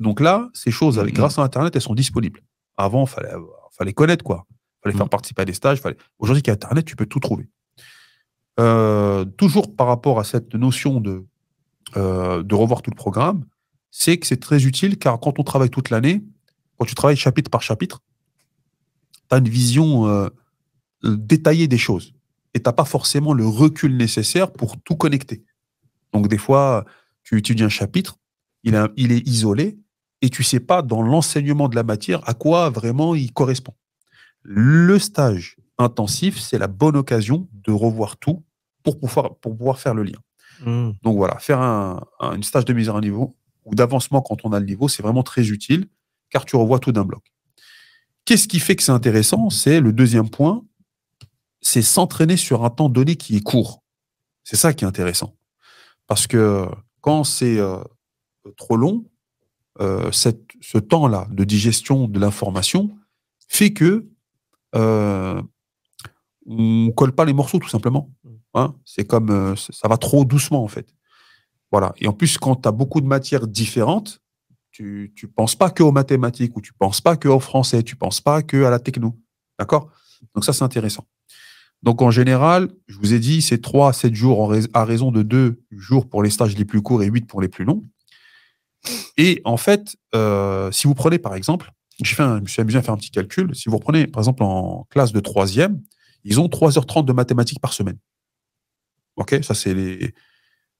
Donc là, ces choses, grâce à Internet, elles sont disponibles. Avant, fallait connaître, quoi. Fallait faire participer à des stages. Aujourd'hui, avec Internet, tu peux tout trouver. Toujours par rapport à cette notion de revoir tout le programme, c'est que c'est très utile, car quand on travaille toute l'année, quand tu travailles chapitre par chapitre, tu as une vision détaillée des choses. Et tu n'as pas forcément le recul nécessaire pour tout connecter. Donc des fois, tu étudies un chapitre, il est isolé, et tu ne sais pas dans l'enseignement de la matière à quoi vraiment il correspond. Le stage intensif, c'est la bonne occasion de revoir tout pour pouvoir faire le lien. Donc voilà, faire un stage de mise à niveau ou d'avancement quand on a le niveau, c'est vraiment très utile, car tu revois tout d'un bloc. Qu'est-ce qui fait que c'est intéressant? C'est le deuxième point, c'est s'entraîner sur un temps donné qui est court. C'est ça qui est intéressant. Parce que quand c'est trop long, ce temps-là de digestion de l'information fait que on ne colle pas les morceaux, tout simplement. Hein, c'est comme ça va trop doucement, en fait. Voilà. Et en plus, quand tu as beaucoup de matières différentes, tu ne penses pas qu'aux mathématiques, ou tu ne penses pas qu'au français, tu ne penses pas qu'à la techno. D'accord? Donc ça, c'est intéressant. Donc en général, je vous ai dit, c'est 3 à 7 jours à raison de 2 jours pour les stages les plus courts et 8 pour les plus longs. Et en fait, si vous prenez par exemple, je me suis amusé à faire un petit calcul, si vous reprenez par exemple en classe de 3e, ils ont 3h30 de mathématiques par semaine. Ok, ça c'est les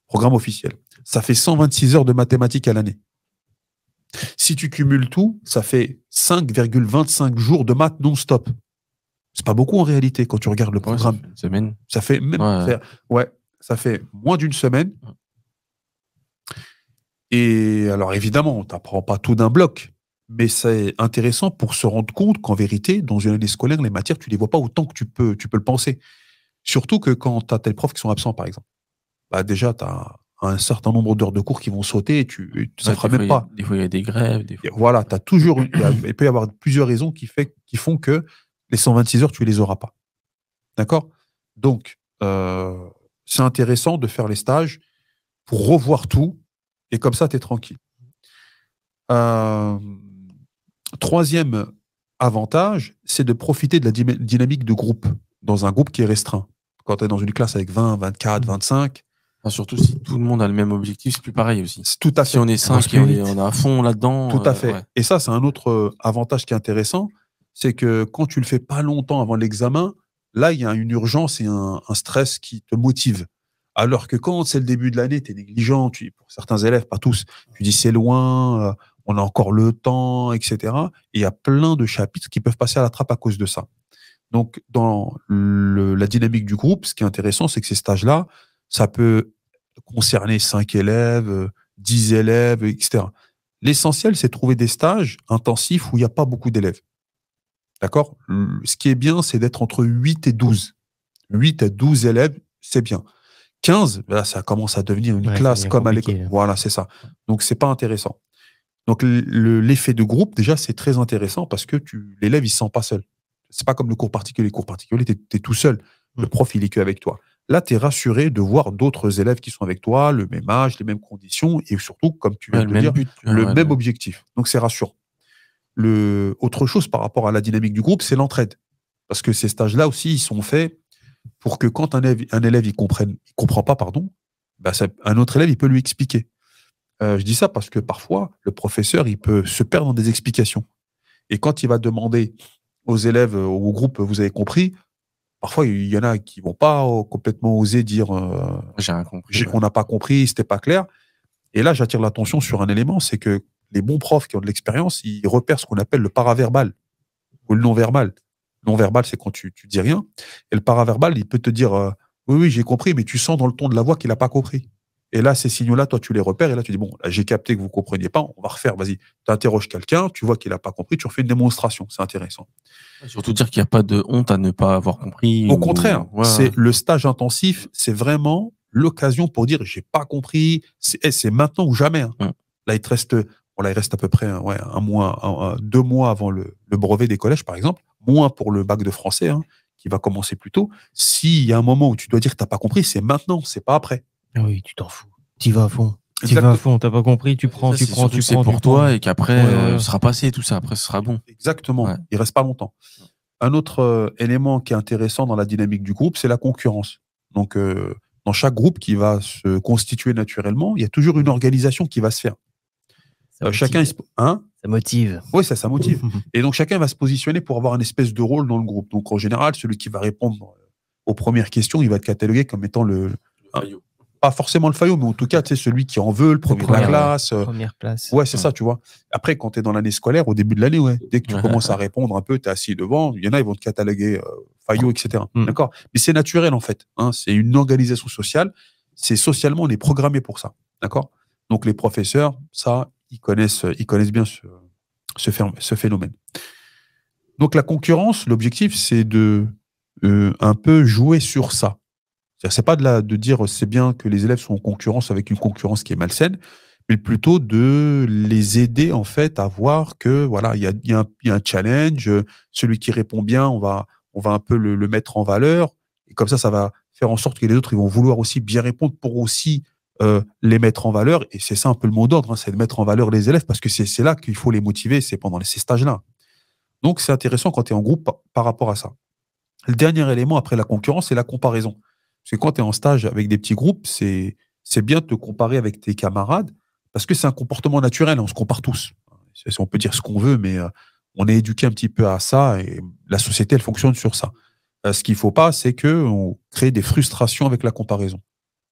programmes officiels. Ça fait 126 heures de mathématiques à l'année. Si tu cumules tout, ça fait 5,25 jours de maths non-stop. C'est pas beaucoup en réalité quand tu regardes le programme. Ça fait une semaine. Ça fait même, ça fait moins d'une semaine. Et alors évidemment, on t'apprend pas tout d'un bloc, mais c'est intéressant pour se rendre compte qu'en vérité, dans une année scolaire, les matières, tu les vois pas autant que tu peux le penser. Surtout que quand tu as tes profs qui sont absents, par exemple, bah déjà, tu as un certain nombre d'heures de cours qui vont sauter et ça ne fera même pas. Des fois, il y a des grèves. Des fois... Voilà, tu as toujours il peut y avoir plusieurs raisons qui font que les 126 heures, tu ne les auras pas. D'accord? Donc, c'est intéressant de faire les stages pour revoir tout et comme ça, tu es tranquille. Troisième avantage, c'est de profiter de la dynamique de groupe dans un groupe qui est restreint. Quand tu es dans une classe avec 20, 24, 25. Enfin, surtout si tout le monde a le même objectif, c'est plus pareil aussi. Tout à fait. Si on est 5 et on est à fond là-dedans. Tout à fait. Ouais. Et ça, c'est un autre avantage qui est intéressant, c'est que quand tu le fais pas longtemps avant l'examen, là, il y a une urgence et un stress qui te motive. Alors que quand c'est le début de l'année, tu es négligent, pour certains élèves, pas tous, tu dis c'est loin, on a encore le temps, etc. Et il y a plein de chapitres qui peuvent passer à la trappe à cause de ça. Donc, dans la dynamique du groupe, ce qui est intéressant, c'est que ces stages-là, ça peut concerner 5 élèves, 10 élèves, etc. L'essentiel, c'est de trouver des stages intensifs où il n'y a pas beaucoup d'élèves. D'accord? Ce qui est bien, c'est d'être entre 8 et 12. 8 à 12 élèves, c'est bien. 15, là, ça commence à devenir une classe comme à l'école. Voilà, c'est ça. Donc, c'est pas intéressant. Donc, l'effet de groupe, déjà, c'est très intéressant parce que l'élève, il se sent pas seul. C'est pas comme le cours particulier. Les cours particuliers, tu es tout seul. Le prof, il est qu'avec toi. Là, tu es rassuré de voir d'autres élèves qui sont avec toi, le même âge, les mêmes conditions et surtout, comme tu viens de le dire, le même objectif. Donc, c'est rassurant. Autre chose par rapport à la dynamique du groupe, c'est l'entraide. Parce que ces stages-là aussi, ils sont faits pour que quand un élève il comprend pas, bah un autre élève, il peut lui expliquer. Je dis ça parce que parfois, le professeur, il peut se perdre dans des explications. Et quand il va demander aux élèves, au groupe, vous avez compris, parfois, il y en a qui vont pas complètement oser dire j'ai rien compris, on n'a pas compris, c'était pas clair. Et là, j'attire l'attention sur un élément, c'est que les bons profs qui ont de l'expérience, ils repèrent ce qu'on appelle le paraverbal ou le non-verbal. Non-verbal, c'est quand tu dis rien. Et le paraverbal, il peut te dire oui, oui, j'ai compris, mais tu sens dans le ton de la voix qu'il n'a pas compris. Et là, ces signaux-là, toi, tu les repères. Et là, tu dis bon, là, j'ai capté que vous ne compreniez pas. On va refaire. Vas-y, tu interroges quelqu'un, tu vois qu'il n'a pas compris, tu refais une démonstration. C'est intéressant. Surtout dire qu'il n'y a pas de honte à ne pas avoir compris. Au contraire, c'est le stage intensif, c'est vraiment l'occasion pour dire j'ai pas compris. C'est maintenant ou jamais. Hein. Là, il te reste. Bon, là, il reste à peu près un mois, 2 mois avant le brevet des collèges, par exemple, moins pour le bac de français, hein, qui va commencer plus tôt. S'il y a un moment où tu dois dire que tu n'as pas compris, c'est maintenant, c'est pas après. Ah oui, tu t'en fous. Tu vas à fond. Tu vas à fond, tu n'as pas compris, tu prends. C'est pour toi et qu'après, ce sera passé tout ça, après ce sera bon. Exactement, il reste pas longtemps. Un autre élément qui est intéressant dans la dynamique du groupe, c'est la concurrence. Donc, dans chaque groupe qui va se constituer naturellement, il y a toujours une organisation qui va se faire. Chacun, ça motive. Oui, ça motive. Et donc, chacun va se positionner pour avoir une espèce de rôle dans le groupe. Donc, en général, celui qui va répondre aux premières questions, il va être catalogué comme étant pas forcément le faillot, mais en tout cas, tu sais, celui qui en veut, le premier de la classe. Première place. Ouais, c'est ça, tu vois. Après, quand tu es dans l'année scolaire, au début de l'année, dès que tu commences à répondre un peu, tu es assis devant, il y en a, ils vont te cataloguer faillot, etc. D'accord. Mais c'est naturel, en fait. Hein, c'est une organisation sociale. C'est socialement, on est programmé pour ça. D'accord. Donc, les professeurs, ça, ils connaissent bien ce phénomène. Donc, la concurrence, l'objectif, c'est de un peu jouer sur ça. C'est pas de dire c'est bien que les élèves sont en concurrence avec une concurrence qui est malsaine, mais plutôt de les aider en fait à voir que voilà, il y a un challenge, celui qui répond bien, on va un peu le mettre en valeur, et comme ça va faire en sorte que les autres ils vont vouloir aussi bien répondre pour aussi les mettre en valeur, et c'est ça un peu le mot d'ordre, hein, c'est de mettre en valeur les élèves, parce que c'est là qu'il faut les motiver, c'est pendant ces stages-là. Donc c'est intéressant quand tu es en groupe par rapport à ça. Le dernier élément après la concurrence, c'est la comparaison. Parce que quand tu es en stage avec des petits groupes, c'est bien de te comparer avec tes camarades, parce que c'est un comportement naturel, on se compare tous. On peut dire ce qu'on veut, mais on est éduqué un petit peu à ça, et la société, elle fonctionne sur ça. Ce qu'il ne faut pas, c'est qu'on crée des frustrations avec la comparaison.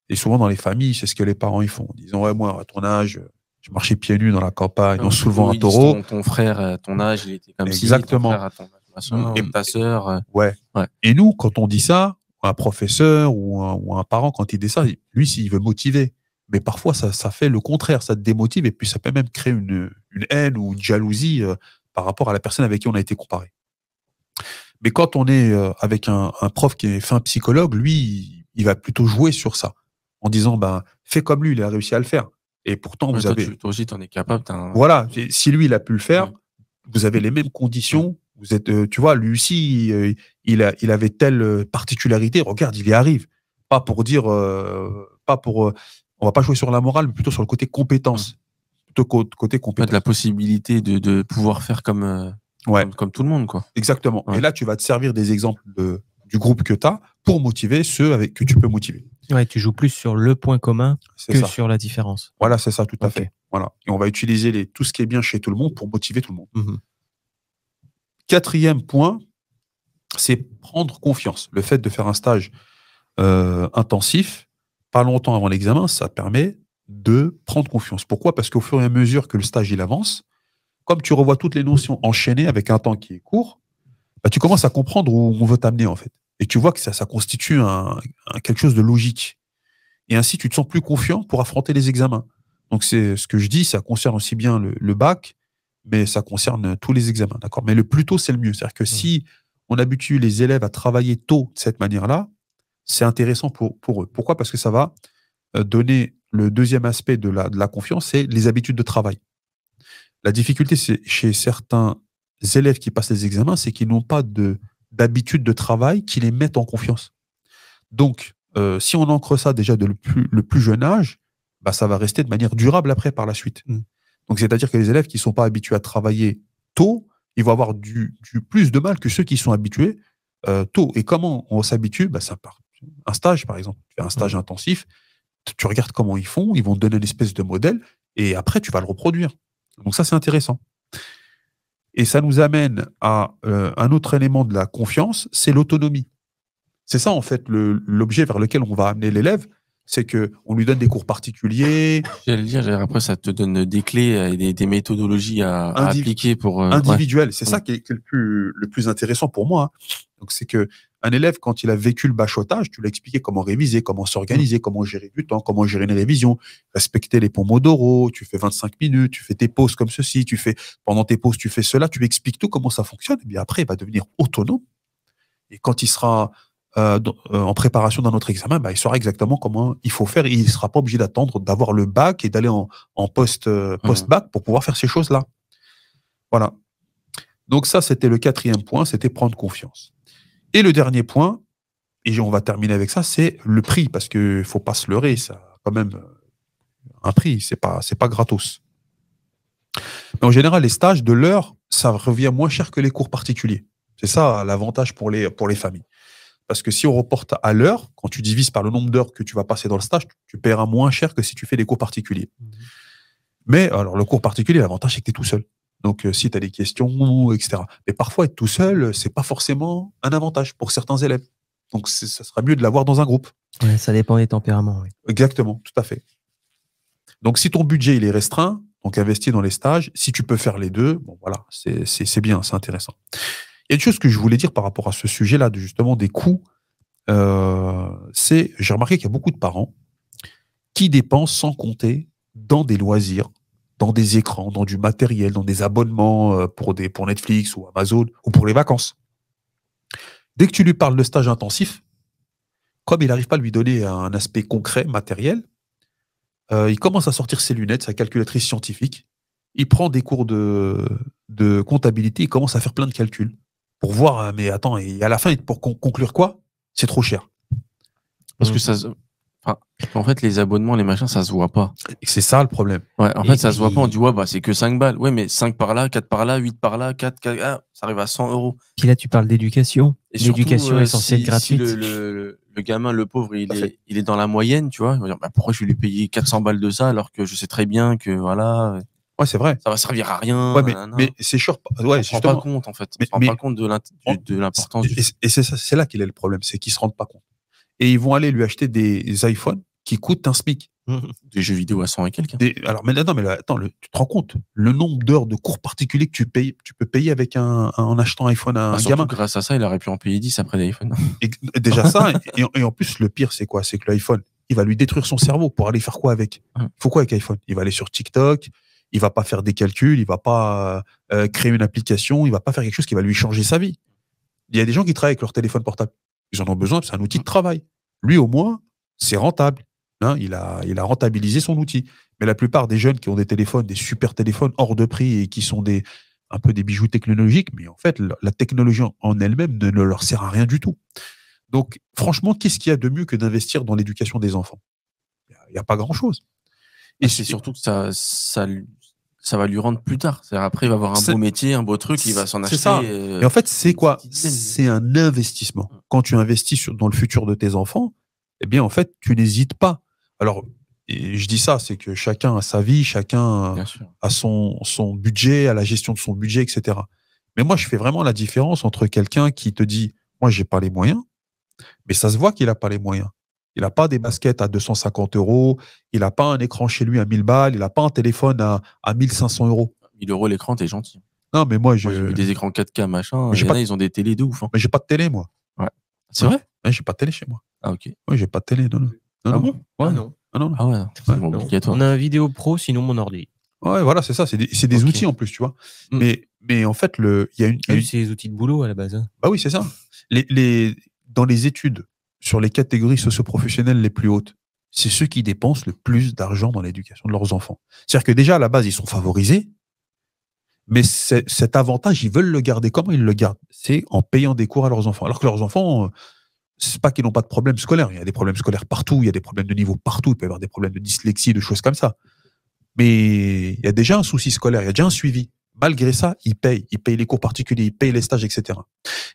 Et souvent, dans les familles, c'est ce que les parents ils font, en disant « Ouais, moi, à ton âge, je marchais pieds nus dans la campagne, en soulevant un taureau. » Ton frère, à ton âge, il était comme Exactement. Ton frère, à ton ta sœur. Ouais. Et nous, quand on dit ça, un professeur ou un parent, quand il dit ça, lui, s'il veut motiver. Mais parfois, ça fait le contraire, ça te démotive, et puis ça peut même créer une haine ou une jalousie par rapport à la personne avec qui on a été comparé. Mais quand on est avec un prof qui est fin psychologue, lui, il va plutôt jouer sur ça, en disant, fais comme lui, il a réussi à le faire. Et pourtant, vous avez... Toi aussi, tu en es capable. Voilà, si lui, il a pu le faire, vous avez les mêmes conditions. Vous êtes, tu vois, lui aussi, il avait telle particularité. Regarde, il y arrive. Pas pour dire, on va pas jouer sur la morale, mais plutôt sur le côté compétence. Plutôt côté compétence. De la possibilité de pouvoir faire comme tout le monde, quoi. Exactement. Ouais. Et là, tu vas te servir des exemples du groupe que tu as pour motiver ceux que tu peux motiver. Ouais, tu joues plus sur le point commun sur la différence. Voilà, c'est ça, tout à fait. Voilà. Et on va utiliser tout ce qui est bien chez tout le monde pour motiver tout le monde. Quatrième point, c'est prendre confiance. Le fait de faire un stage intensif, pas longtemps avant l'examen, ça permet de prendre confiance. Pourquoi ? Parce qu'au fur et à mesure que le stage il avance, comme tu revois toutes les notions enchaînées avec un temps qui est court, tu commences à comprendre où on veut t'amener en fait. Et tu vois que ça constitue quelque chose de logique. Et ainsi, tu te sens plus confiant pour affronter les examens. Donc, c'est ce que je dis, ça concerne aussi bien le bac, mais ça concerne tous les examens, d'accord ? Mais le plus tôt, c'est le mieux. C'est-à-dire que si on habitue les élèves à travailler tôt de cette manière-là, c'est intéressant pour eux. Pourquoi ? Parce que ça va donner le deuxième aspect de la confiance, c'est les habitudes de travail. La difficulté, c'est chez certains élèves qui passent les examens, c'est qu'ils n'ont pas d'habitude de travail qui les mettent en confiance. Donc, si on ancre ça déjà le plus jeune âge, ça va rester de manière durable après par la suite. Donc, c'est-à-dire que les élèves qui ne sont pas habitués à travailler tôt, ils vont avoir du plus de mal que ceux qui sont habitués tôt. Et comment on s'habitue ? Ça part. Un stage, par exemple. Tu fais un stage intensif, tu regardes comment ils font, ils vont te donner une espèce de modèle, et après, tu vas le reproduire. Donc ça, c'est intéressant. Et ça nous amène à un autre élément de la confiance, c'est l'autonomie. C'est ça, en fait, l'objet vers lequel on va amener l'élève, C'est qu'on lui donne des cours particuliers. J'allais dire, après, ça te donne des clés et des méthodologies à appliquer pour... individuelles. Ouais. C'est ça qui est le plus intéressant pour moi. Hein. Donc, c'est que un élève, quand il a vécu le bachotage, tu lui as expliqué comment réviser, comment s'organiser, comment gérer du temps, comment gérer une révision, respecter les pomodoro, tu fais 25 minutes, tu fais tes pauses comme ceci, pendant tes pauses, tu fais cela, tu lui expliques tout comment ça fonctionne. Et bien après, il va devenir autonome. Et quand il sera en préparation d'un autre examen, il saura exactement comment il faut faire et il ne sera pas obligé d'attendre d'avoir le bac et d'aller en post-bac pour pouvoir faire ces choses-là. Voilà. Donc ça, c'était le 4e point, c'était prendre confiance. Et le dernier point, et on va terminer avec ça, c'est le prix, parce qu'il ne faut pas se leurrer, ça a quand même un prix, c'est pas gratos. Mais en général, les stages de l'heure, ça revient moins cher que les cours particuliers. C'est ça l'avantage pour les familles. Parce que si on reporte à l'heure, quand tu divises par le nombre d'heures que tu vas passer dans le stage, tu paieras moins cher que si tu fais des cours particuliers. Mais alors, le cours particulier, l'avantage, c'est que tu es tout seul. Donc, si tu as des questions, etc. Mais parfois, être tout seul, c'est pas forcément un avantage pour certains élèves. Donc, ça sera mieux de l'avoir dans un groupe. Ouais, ça dépend des tempéraments. Oui. Exactement, tout à fait. Donc, si ton budget il est restreint, donc investis dans les stages. Si tu peux faire les deux, bon voilà, c'est bien, c'est intéressant. Il y a une chose que je voulais dire par rapport à ce sujet-là, justement des coûts. J'ai remarqué qu'il y a beaucoup de parents qui dépensent sans compter dans des loisirs, dans des écrans, dans du matériel, dans des abonnements pour Netflix ou Amazon ou pour les vacances. Dès que tu lui parles de stage intensif, comme il n'arrive pas à lui donner un aspect concret, matériel, il commence à sortir ses lunettes, sa calculatrice scientifique, il prend des cours de comptabilité, il commence à faire plein de calculs pour voir, mais attends, et à la fin, pour conclure quoi? C'est trop cher. Parce que ça... en fait, les abonnements, les machins, ça se voit pas. C'est ça le problème. Ouais, en fait, ça se voit pas. On dit, ouais, c'est que 5 balles. Ouais, mais 5 par là, 4 par là, 8 par là, 4, ça arrive à 100 €. Puis là, tu parles d'éducation. L'éducation est censée être gratuite. Si le gamin, le pauvre, il est dans la moyenne, tu vois. Il va dire, pourquoi je vais lui payer 400 balles de ça alors que je sais très bien que, voilà. Ouais, c'est vrai. Ça va servir à rien. Ouais, mais c'est sûr. Ouais, on se rend pas compte, en fait. On se rend pas compte de l'importance. Et c'est là qu'il est le problème, c'est qu'ils se rendent pas compte. Et ils vont aller lui acheter des iPhones qui coûtent un SMIC. Des jeux vidéo à 100 et quelques. Alors, mais attends, tu te rends compte le nombre d'heures de cours particuliers que tu peux payer avec en achetant un iPhone à un gamin. Grâce à ça, il aurait pu en payer 10 après l'iPhone. Déjà ça, et en plus, le pire, c'est quoi? C'est que l'iPhone, il va lui détruire son cerveau pour aller faire quoi avec? Il faut quoi avec l'iPhone? Il va aller sur TikTok, il va pas faire des calculs, il va pas créer une application, il va pas faire quelque chose qui va lui changer sa vie. Il y a des gens qui travaillent avec leur téléphone portable. Ils en ont besoin, c'est un outil de travail. Lui, au moins, c'est rentable. Hein, il a rentabilisé son outil. Mais la plupart des jeunes qui ont des téléphones, des super téléphones hors de prix et qui sont un peu des bijoux technologiques, mais en fait, la technologie en elle-même ne leur sert à rien du tout. Donc, franchement, qu'est-ce qu'il y a de mieux que d'investir dans l'éducation des enfants? Il n'y a pas grand-chose. Et c'est surtout que ça va lui rendre plus tard. Après, il va avoir un beau métier, un beau truc, il va s'en acheter. C'est ça. Et en fait, c'est quoi? C'est un investissement. Quand tu investis dans le futur de tes enfants, eh bien, en fait, tu n'hésites pas. Alors, et je dis ça, c'est que chacun a sa vie, chacun a son budget, a la gestion de son budget, etc. Mais moi, je fais vraiment la différence entre quelqu'un qui te dit, moi, j'ai pas les moyens, mais ça se voit qu'il n'a pas les moyens. Il n'a pas des baskets à 250 €, il n'a pas un écran chez lui à 1000 balles, il n'a pas un téléphone à 1500 €. 1000 € l'écran, t'es gentil. Non, mais moi, j'ai vu des écrans 4K, machin. Ils ont des télés de ouf. Hein. Mais j'ai pas de télé, moi. Ouais. C'est vrai? Ouais, j'ai pas de télé chez moi. Ah, ok. Oui, j'ai pas de télé. Non. Ah bon? Ouais, non. Ah non. Ah ouais. Bon, on a un vidéo pro, sinon mon ordi. Ouais, voilà, c'est ça. C'est des outils en plus, tu vois. Mais en fait, il y a c'est des outils de boulot à la base. Hein. Bah oui, c'est ça. Dans les études sur les catégories socio-professionnelles les plus hautes, c'est ceux qui dépensent le plus d'argent dans l'éducation de leurs enfants. C'est-à-dire que déjà, à la base, ils sont favorisés, mais cet avantage, ils veulent le garder. Comment ils le gardent? C'est en payant des cours à leurs enfants. Alors que leurs enfants, c'est pas qu'ils n'ont pas de problèmes scolaires. Il y a des problèmes scolaires partout, il y a des problèmes de niveau partout, il peut y avoir des problèmes de dyslexie, de choses comme ça. Mais il y a déjà un souci scolaire, il y a déjà un suivi. Malgré ça, ils payent les cours particuliers, ils payent les stages, etc.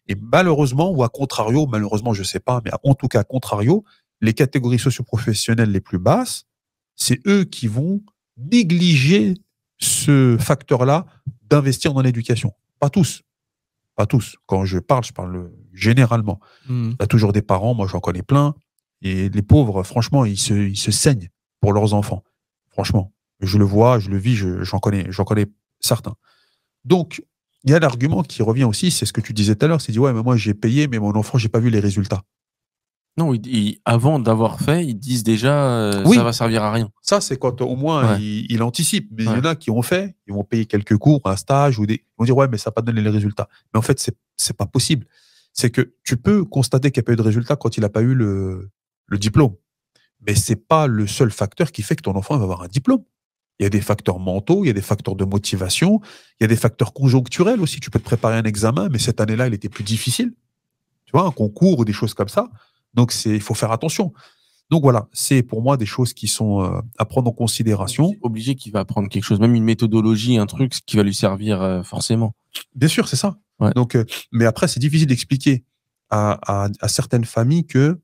Et malheureusement, ou à contrario, malheureusement, je sais pas, mais en tout cas, à contrario, les catégories socio-professionnelles les plus basses, c'est eux qui vont négliger ce facteur-là d'investir dans l'éducation. Pas tous. Pas tous. Quand je parle généralement. Il y a toujours des parents, moi j'en connais plein, Et les pauvres, franchement, ils se saignent pour leurs enfants. Franchement, je le vois, je le vis, j'en connais certains. Donc, il y a l'argument qui revient aussi, c'est ce que tu disais tout à l'heure, c'est dit, ouais, mais moi j'ai payé, mais mon enfant, j'ai pas vu les résultats. Non, avant d'avoir fait, ils disent déjà Oui. ça va servir à rien. Ça, c'est quand au moins Ouais. il anticipe. Mais il y en a qui ont fait, ils vont payer quelques cours, un stage, ils vont dire, ouais, mais ça n'a pas donné les résultats. Mais en fait, c'est pas possible. C'est que tu peux constater qu'il n'y a pas eu de résultat quand il n'a pas eu le diplôme. Mais c'est pas le seul facteur qui fait que ton enfant va avoir un diplôme. Il y a des facteurs mentaux, il y a des facteurs de motivation, il y a des facteurs conjoncturels aussi. Tu peux te préparer un examen, mais cette année-là, il était plus difficile. Tu vois, un concours ou des choses comme ça. Donc, il faut faire attention. Donc voilà, c'est pour moi des choses qui sont à prendre en considération. C'est obligé qu'il va apprendre quelque chose, même une méthodologie, un truc qui va lui servir forcément. Bien sûr, c'est ça. Ouais. Donc, mais après, c'est difficile d'expliquer à certaines familles que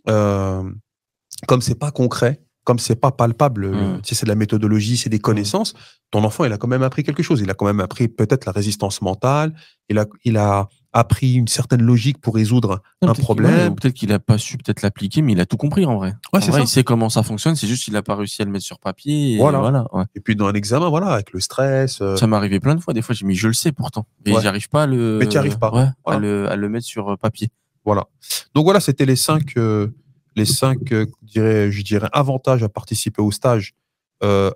comme c'est pas concret, comme c'est pas palpable, tu sais, c'est de la méthodologie, c'est des connaissances, ton enfant, il a quand même appris quelque chose. Il a quand même appris peut-être la résistance mentale, il a appris une certaine logique pour résoudre un problème. Peut-être qu'il n'a pas su peut-être l'appliquer, mais il a tout compris en vrai. Ouais, c'est ça. Il sait comment ça fonctionne, c'est juste qu'il n'a pas réussi à le mettre sur papier. Et Voilà. ouais. Et puis dans un examen, voilà, avec le stress. Ça m'est arrivé plein de fois. Des fois, j'ai mis je le sais pourtant. Et j'arrive pas à le. Mais tu n'y arrives pas. Ouais, Voilà. à le mettre sur papier. Voilà. Donc voilà, c'était les cinq, je dirais, avantages à participer au stage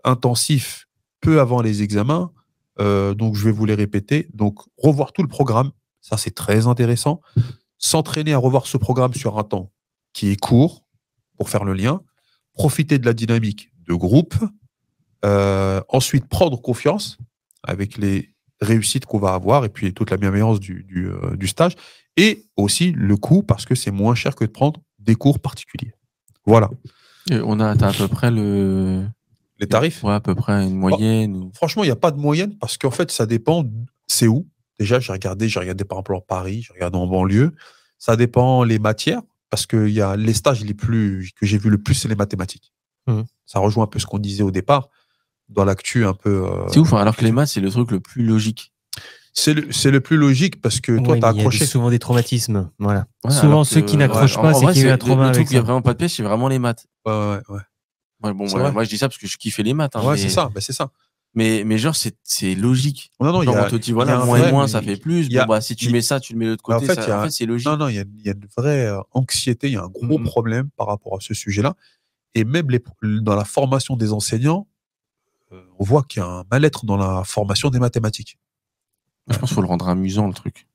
intensif peu avant les examens. Donc je vais vous les répéter. Donc revoir tout le programme, ça c'est très intéressant. S'entraîner à revoir ce programme sur un temps qui est court pour faire le lien. Profiter de la dynamique de groupe. Ensuite prendre confiance avec les réussites qu'on va avoir et puis toute la bienveillance du stage. Et aussi le coût, parce que c'est moins cher que de prendre des cours particuliers. Voilà. Et t'as à peu près les tarifs. Ouais, à peu près une moyenne. Bon, franchement, il n'y a pas de moyenne parce qu'en fait, ça dépend. C'est où? Déjà, j'ai regardé par exemple en Paris, j'ai regardé en banlieue. Ça dépend les matières parce que il y a les stages que j'ai vu le plus, c'est les mathématiques. Ça rejoint un peu ce qu'on disait au départ dans l'actu un peu. C'est ouf, alors que les maths, c'est le truc le plus logique. C'est le plus logique parce que toi, tu as accroché. Il y a souvent des traumatismes. Voilà. Ouais, souvent, ceux qui n'accrochent pas, c'est qu'il y a eu un trauma. Le truc où il n'y a vraiment pas de piège, c'est vraiment les maths. Ouais. Ouais, bon, moi, je dis ça parce que je kiffais les maths. Ouais, c'est ça. C'est ça. Mais genre, c'est logique. Non, genre, on te dit, voilà, moins et moins, ça fait plus. Bon, bah, si tu mets ça, tu le mets de l'autre côté. En fait, c'est logique. Non, il y a une vraie anxiété, il y a un gros problème par rapport à ce sujet-là. Et même dans la formation des enseignants, on voit qu'il y a un mal-être dans la formation des mathématiques. Je pense qu'il faut le rendre amusant, le truc.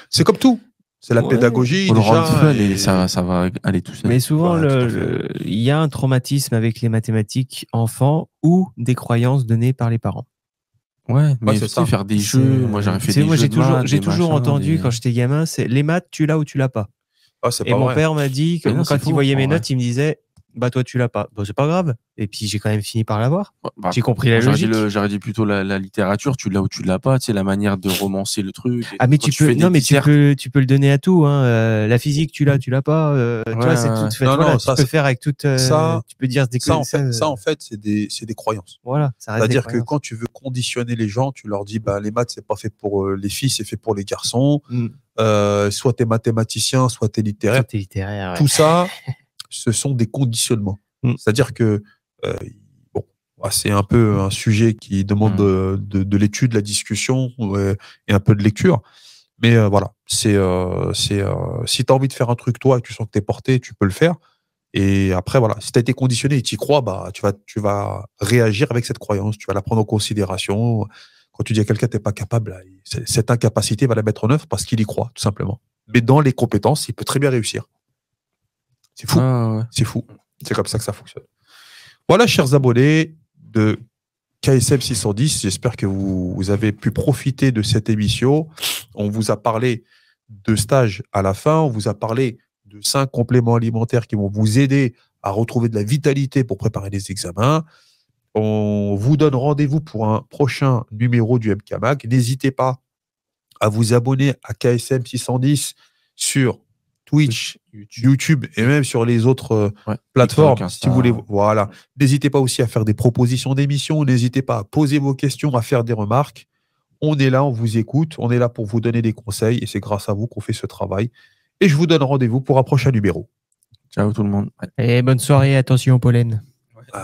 C'est comme tout. C'est la pédagogie. Faut le rendre fun et ça va aller tout seul. Mais souvent, il y a un traumatisme avec les mathématiques enfants ou des croyances données par les parents. Ouais, mais tu sais, faire des jeux. Moi, j'aurais fait des jeux. J'ai toujours entendu, quand j'étais gamin, c'est les maths, tu l'as ou tu l'as pas. Et mon père m'a dit que quand il voyait mes notes, il me disait, bah toi tu l'as pas. Bon, c'est pas grave. Et puis j'ai quand même fini par l'avoir. J'ai compris la logique. J'aurais dit plutôt la littérature, tu l'as ou tu l'as pas, tu sais, la manière de romancer le truc. Ah mais tu peux le donner à tout, hein. La physique, tu l'as pas. Tu vois, c'est tout fait. Tu peux faire avec toute. Tu peux dire des ça en fait, c'est des croyances. Voilà. C'est-à-dire que quand tu veux conditionner les gens, tu leur dis, bah les maths c'est pas fait pour les filles, c'est fait pour les garçons. Soit t'es mathématicien, soit t'es littéraire. Tout ça. Ce sont des conditionnements. C'est-à-dire que c'est un peu un sujet qui demande de l'étude, de la discussion et un peu de lecture. Mais voilà, si tu as envie de faire un truc toi et que tu sens que tu es porté, tu peux le faire. Et après, voilà, si tu as été conditionné et tu y crois, bah, tu vas réagir avec cette croyance, tu vas la prendre en considération. Quand tu dis à quelqu'un que tu n'es pas capable, cette incapacité va la mettre en œuvre parce qu'il y croit, tout simplement. Mais dans les compétences, il peut très bien réussir. C'est fou. C'est fou. C'est comme ça que ça fonctionne. Voilà, chers abonnés de KSM 610. J'espère que vous avez pu profiter de cette émission. On vous a parlé de stage à la fin. On vous a parlé de 5 compléments alimentaires qui vont vous aider à retrouver de la vitalité pour préparer les examens. On vous donne rendez-vous pour un prochain numéro du MKMag. N'hésitez pas à vous abonner à KSM 610 sur Twitch, YouTube et même sur les autres plateformes. TikTok, si vous voulez, voilà. N'hésitez pas aussi à faire des propositions d'émissions. N'hésitez pas à poser vos questions, à faire des remarques. On est là, on vous écoute. On est là pour vous donner des conseils et c'est grâce à vous qu'on fait ce travail. Et je vous donne rendez-vous pour un prochain numéro. Ciao tout le monde. Et bonne soirée, attention au pollen. Ouais.